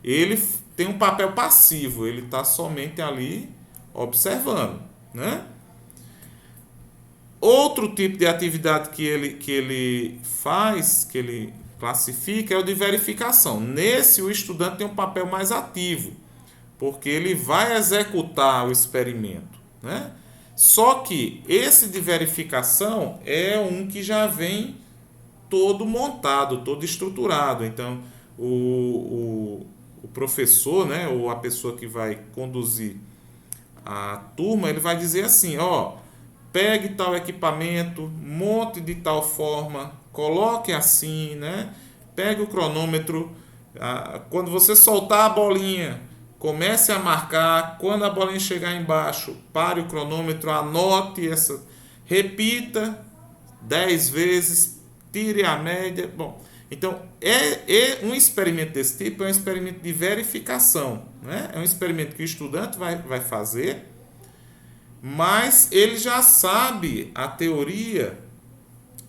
ele tem um papel passivo, ele está somente ali observando, né? Outro tipo de atividade que ele faz, que ele classifica, é o de verificação. Nesse, o estudante tem um papel mais ativo, porque ele vai executar o experimento, né? Só que esse de verificação é um que já vem todo montado, todo estruturado. Então, o professor, né, ou a pessoa que vai conduzir a turma, ele vai dizer assim, ó, pegue tal equipamento, monte de tal forma, coloque assim, né? Pegue o cronômetro, quando você soltar a bolinha, comece a marcar, quando a bolinha chegar embaixo, pare o cronômetro, anote essa, repita 10 vezes, tire a média. Bom, então um experimento desse tipo é um experimento de verificação, né? É um experimento que o estudante vai fazer, mas ele já sabe a teoria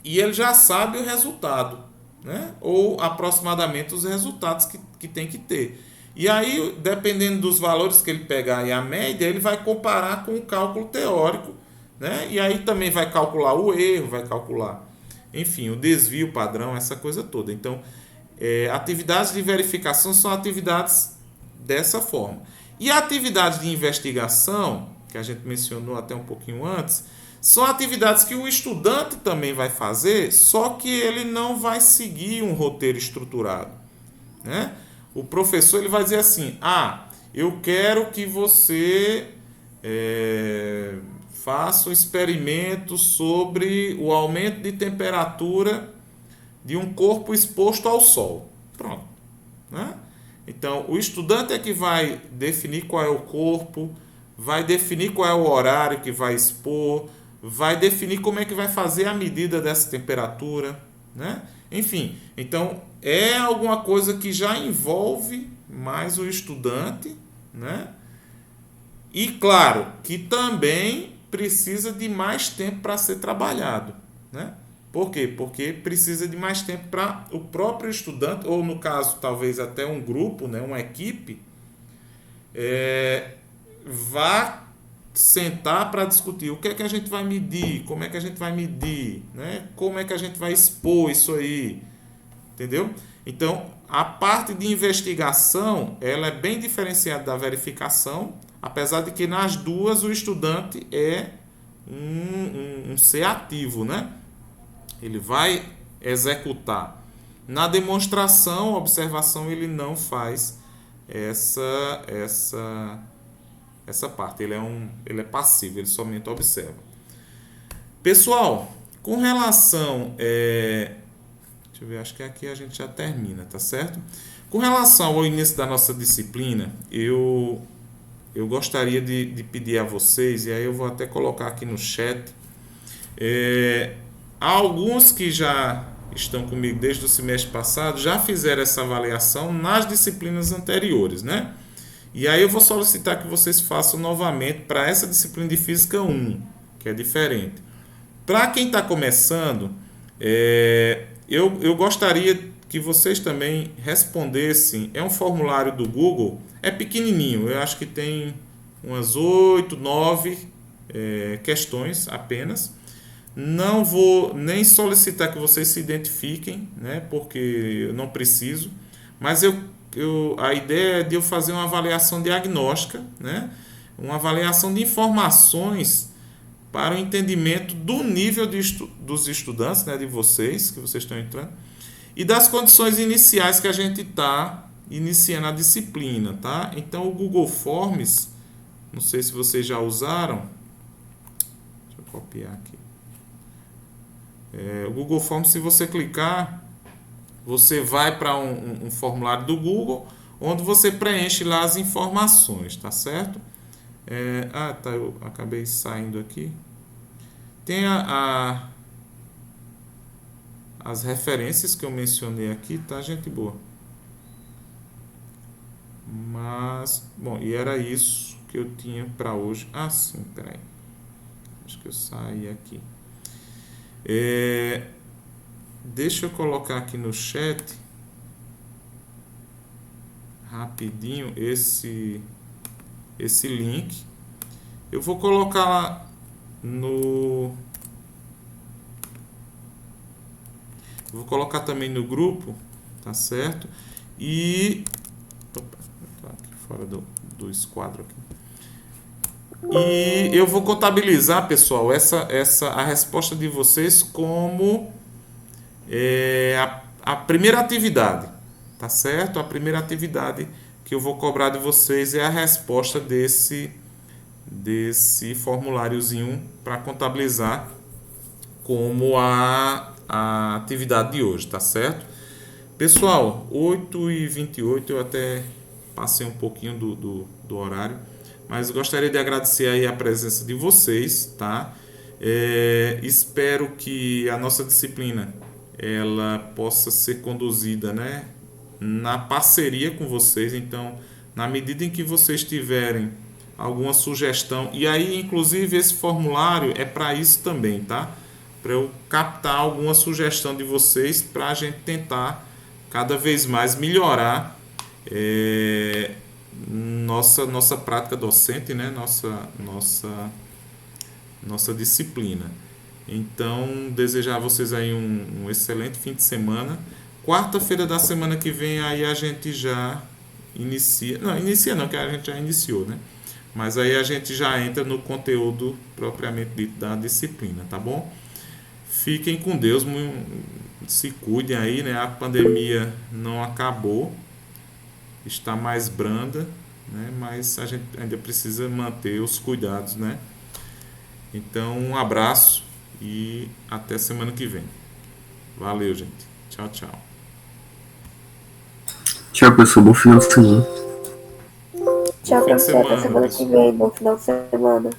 e ele já sabe o resultado, né? Ou aproximadamente os resultados que tem que ter. E aí, dependendo dos valores que ele pegar e a média, ele vai comparar com o cálculo teórico, né? E aí também vai calcular o erro, vai calcular, enfim, o desvio padrão, essa coisa toda. Então, atividades de verificação são atividades dessa forma. E atividades de investigação, que a gente mencionou até um pouquinho antes, são atividades que o estudante também vai fazer, só que ele não vai seguir um roteiro estruturado, né? O professor ele vai dizer assim, eu quero que você faça um experimento sobre o aumento de temperatura de um corpo exposto ao sol. Então, o estudante é que vai definir qual é o corpo, vai definir qual é o horário que vai expor, vai definir como é que vai fazer a medida dessa temperatura, né? Enfim, então é alguma coisa que já envolve mais o estudante, né? E claro que também precisa de mais tempo para ser trabalhado, né? Por quê? Porque precisa de mais tempo para o próprio estudante, ou no caso, talvez até um grupo, né, uma equipe, vá sentar para discutir o que é que a gente vai medir, como é que a gente vai medir, né? Como é que a gente vai expor isso aí, entendeu? Então, a parte de investigação, ela é bem diferenciada da verificação, apesar de que nas duas o estudante é um ser ativo, né? Ele vai executar. Na demonstração, observação, ele não faz essa parte. Ele é passivo, ele somente observa. Pessoal, com relação deixa eu ver, acho que aqui a gente já termina, tá certo? Com relação ao início da nossa disciplina, eu gostaria de pedir a vocês, e aí eu vou até colocar aqui no chat, há alguns que já estão comigo desde o semestre passado já fizeram essa avaliação nas disciplinas anteriores, né? E aí eu vou solicitar que vocês façam novamente para essa disciplina de Física 1, que é diferente. Para quem está começando, eu gostaria que vocês também respondessem. É um formulário do Google, é pequenininho, eu acho que tem umas 8, 9 questões apenas. Não vou nem solicitar que vocês se identifiquem, né, porque eu não preciso, mas a ideia é de eu fazer uma avaliação diagnóstica, né, uma avaliação de informações para o entendimento do nível dos estudantes, né, de vocês, que vocês estão entrando, e das condições iniciais que a gente está iniciando a disciplina, tá? Então, o Google Forms, não sei se vocês já usaram, deixa eu copiar aqui. O Google Forms, se você clicar, você vai para um formulário do Google, onde você preenche lá as informações, tá certo? Tá, eu acabei saindo aqui. Tem as referências que eu mencionei aqui, tá, gente boa? Mas, bom, e era isso que eu tinha para hoje. Ah, sim, peraí. Acho que eu saí aqui. Deixa eu colocar aqui no chat rapidinho esse link. Eu vou colocar lá vou colocar também no grupo, tá certo? E opa, tô aqui fora do esquadro aqui. E eu vou contabilizar, pessoal, a resposta de vocês como a primeira atividade, tá certo? A primeira atividade que eu vou cobrar de vocês é a resposta desse formuláriozinho para contabilizar como a atividade de hoje, tá certo? Pessoal, 8h28, eu até passei um pouquinho do horário, mas gostaria de agradecer aí a presença de vocês, tá? Espero que a nossa disciplina ela possa ser conduzida, né, na parceria com vocês. Então, na medida em que vocês tiverem alguma sugestão, e aí inclusive esse formulário é para isso também, tá? Para eu captar alguma sugestão de vocês para a gente tentar cada vez mais melhorar nossa prática docente, né? Nossa disciplina. Então, desejar a vocês aí um excelente fim de semana. Quarta-feira da semana que vem aí a gente já inicia. Não, inicia não, que a gente já iniciou, né? Mas aí a gente já entra no conteúdo propriamente dito da disciplina, tá bom? Fiquem com Deus, se cuidem aí, né? A pandemia não acabou, está mais branda, né? Mas a gente ainda precisa manter os cuidados, né? Então, um abraço e até semana que vem. Valeu, gente. Tchau, tchau. Tchau, pessoal. Bom final de semana. Bom Tchau fim pra de você, até semana, semana que pessoal. vem. Bom final de semana.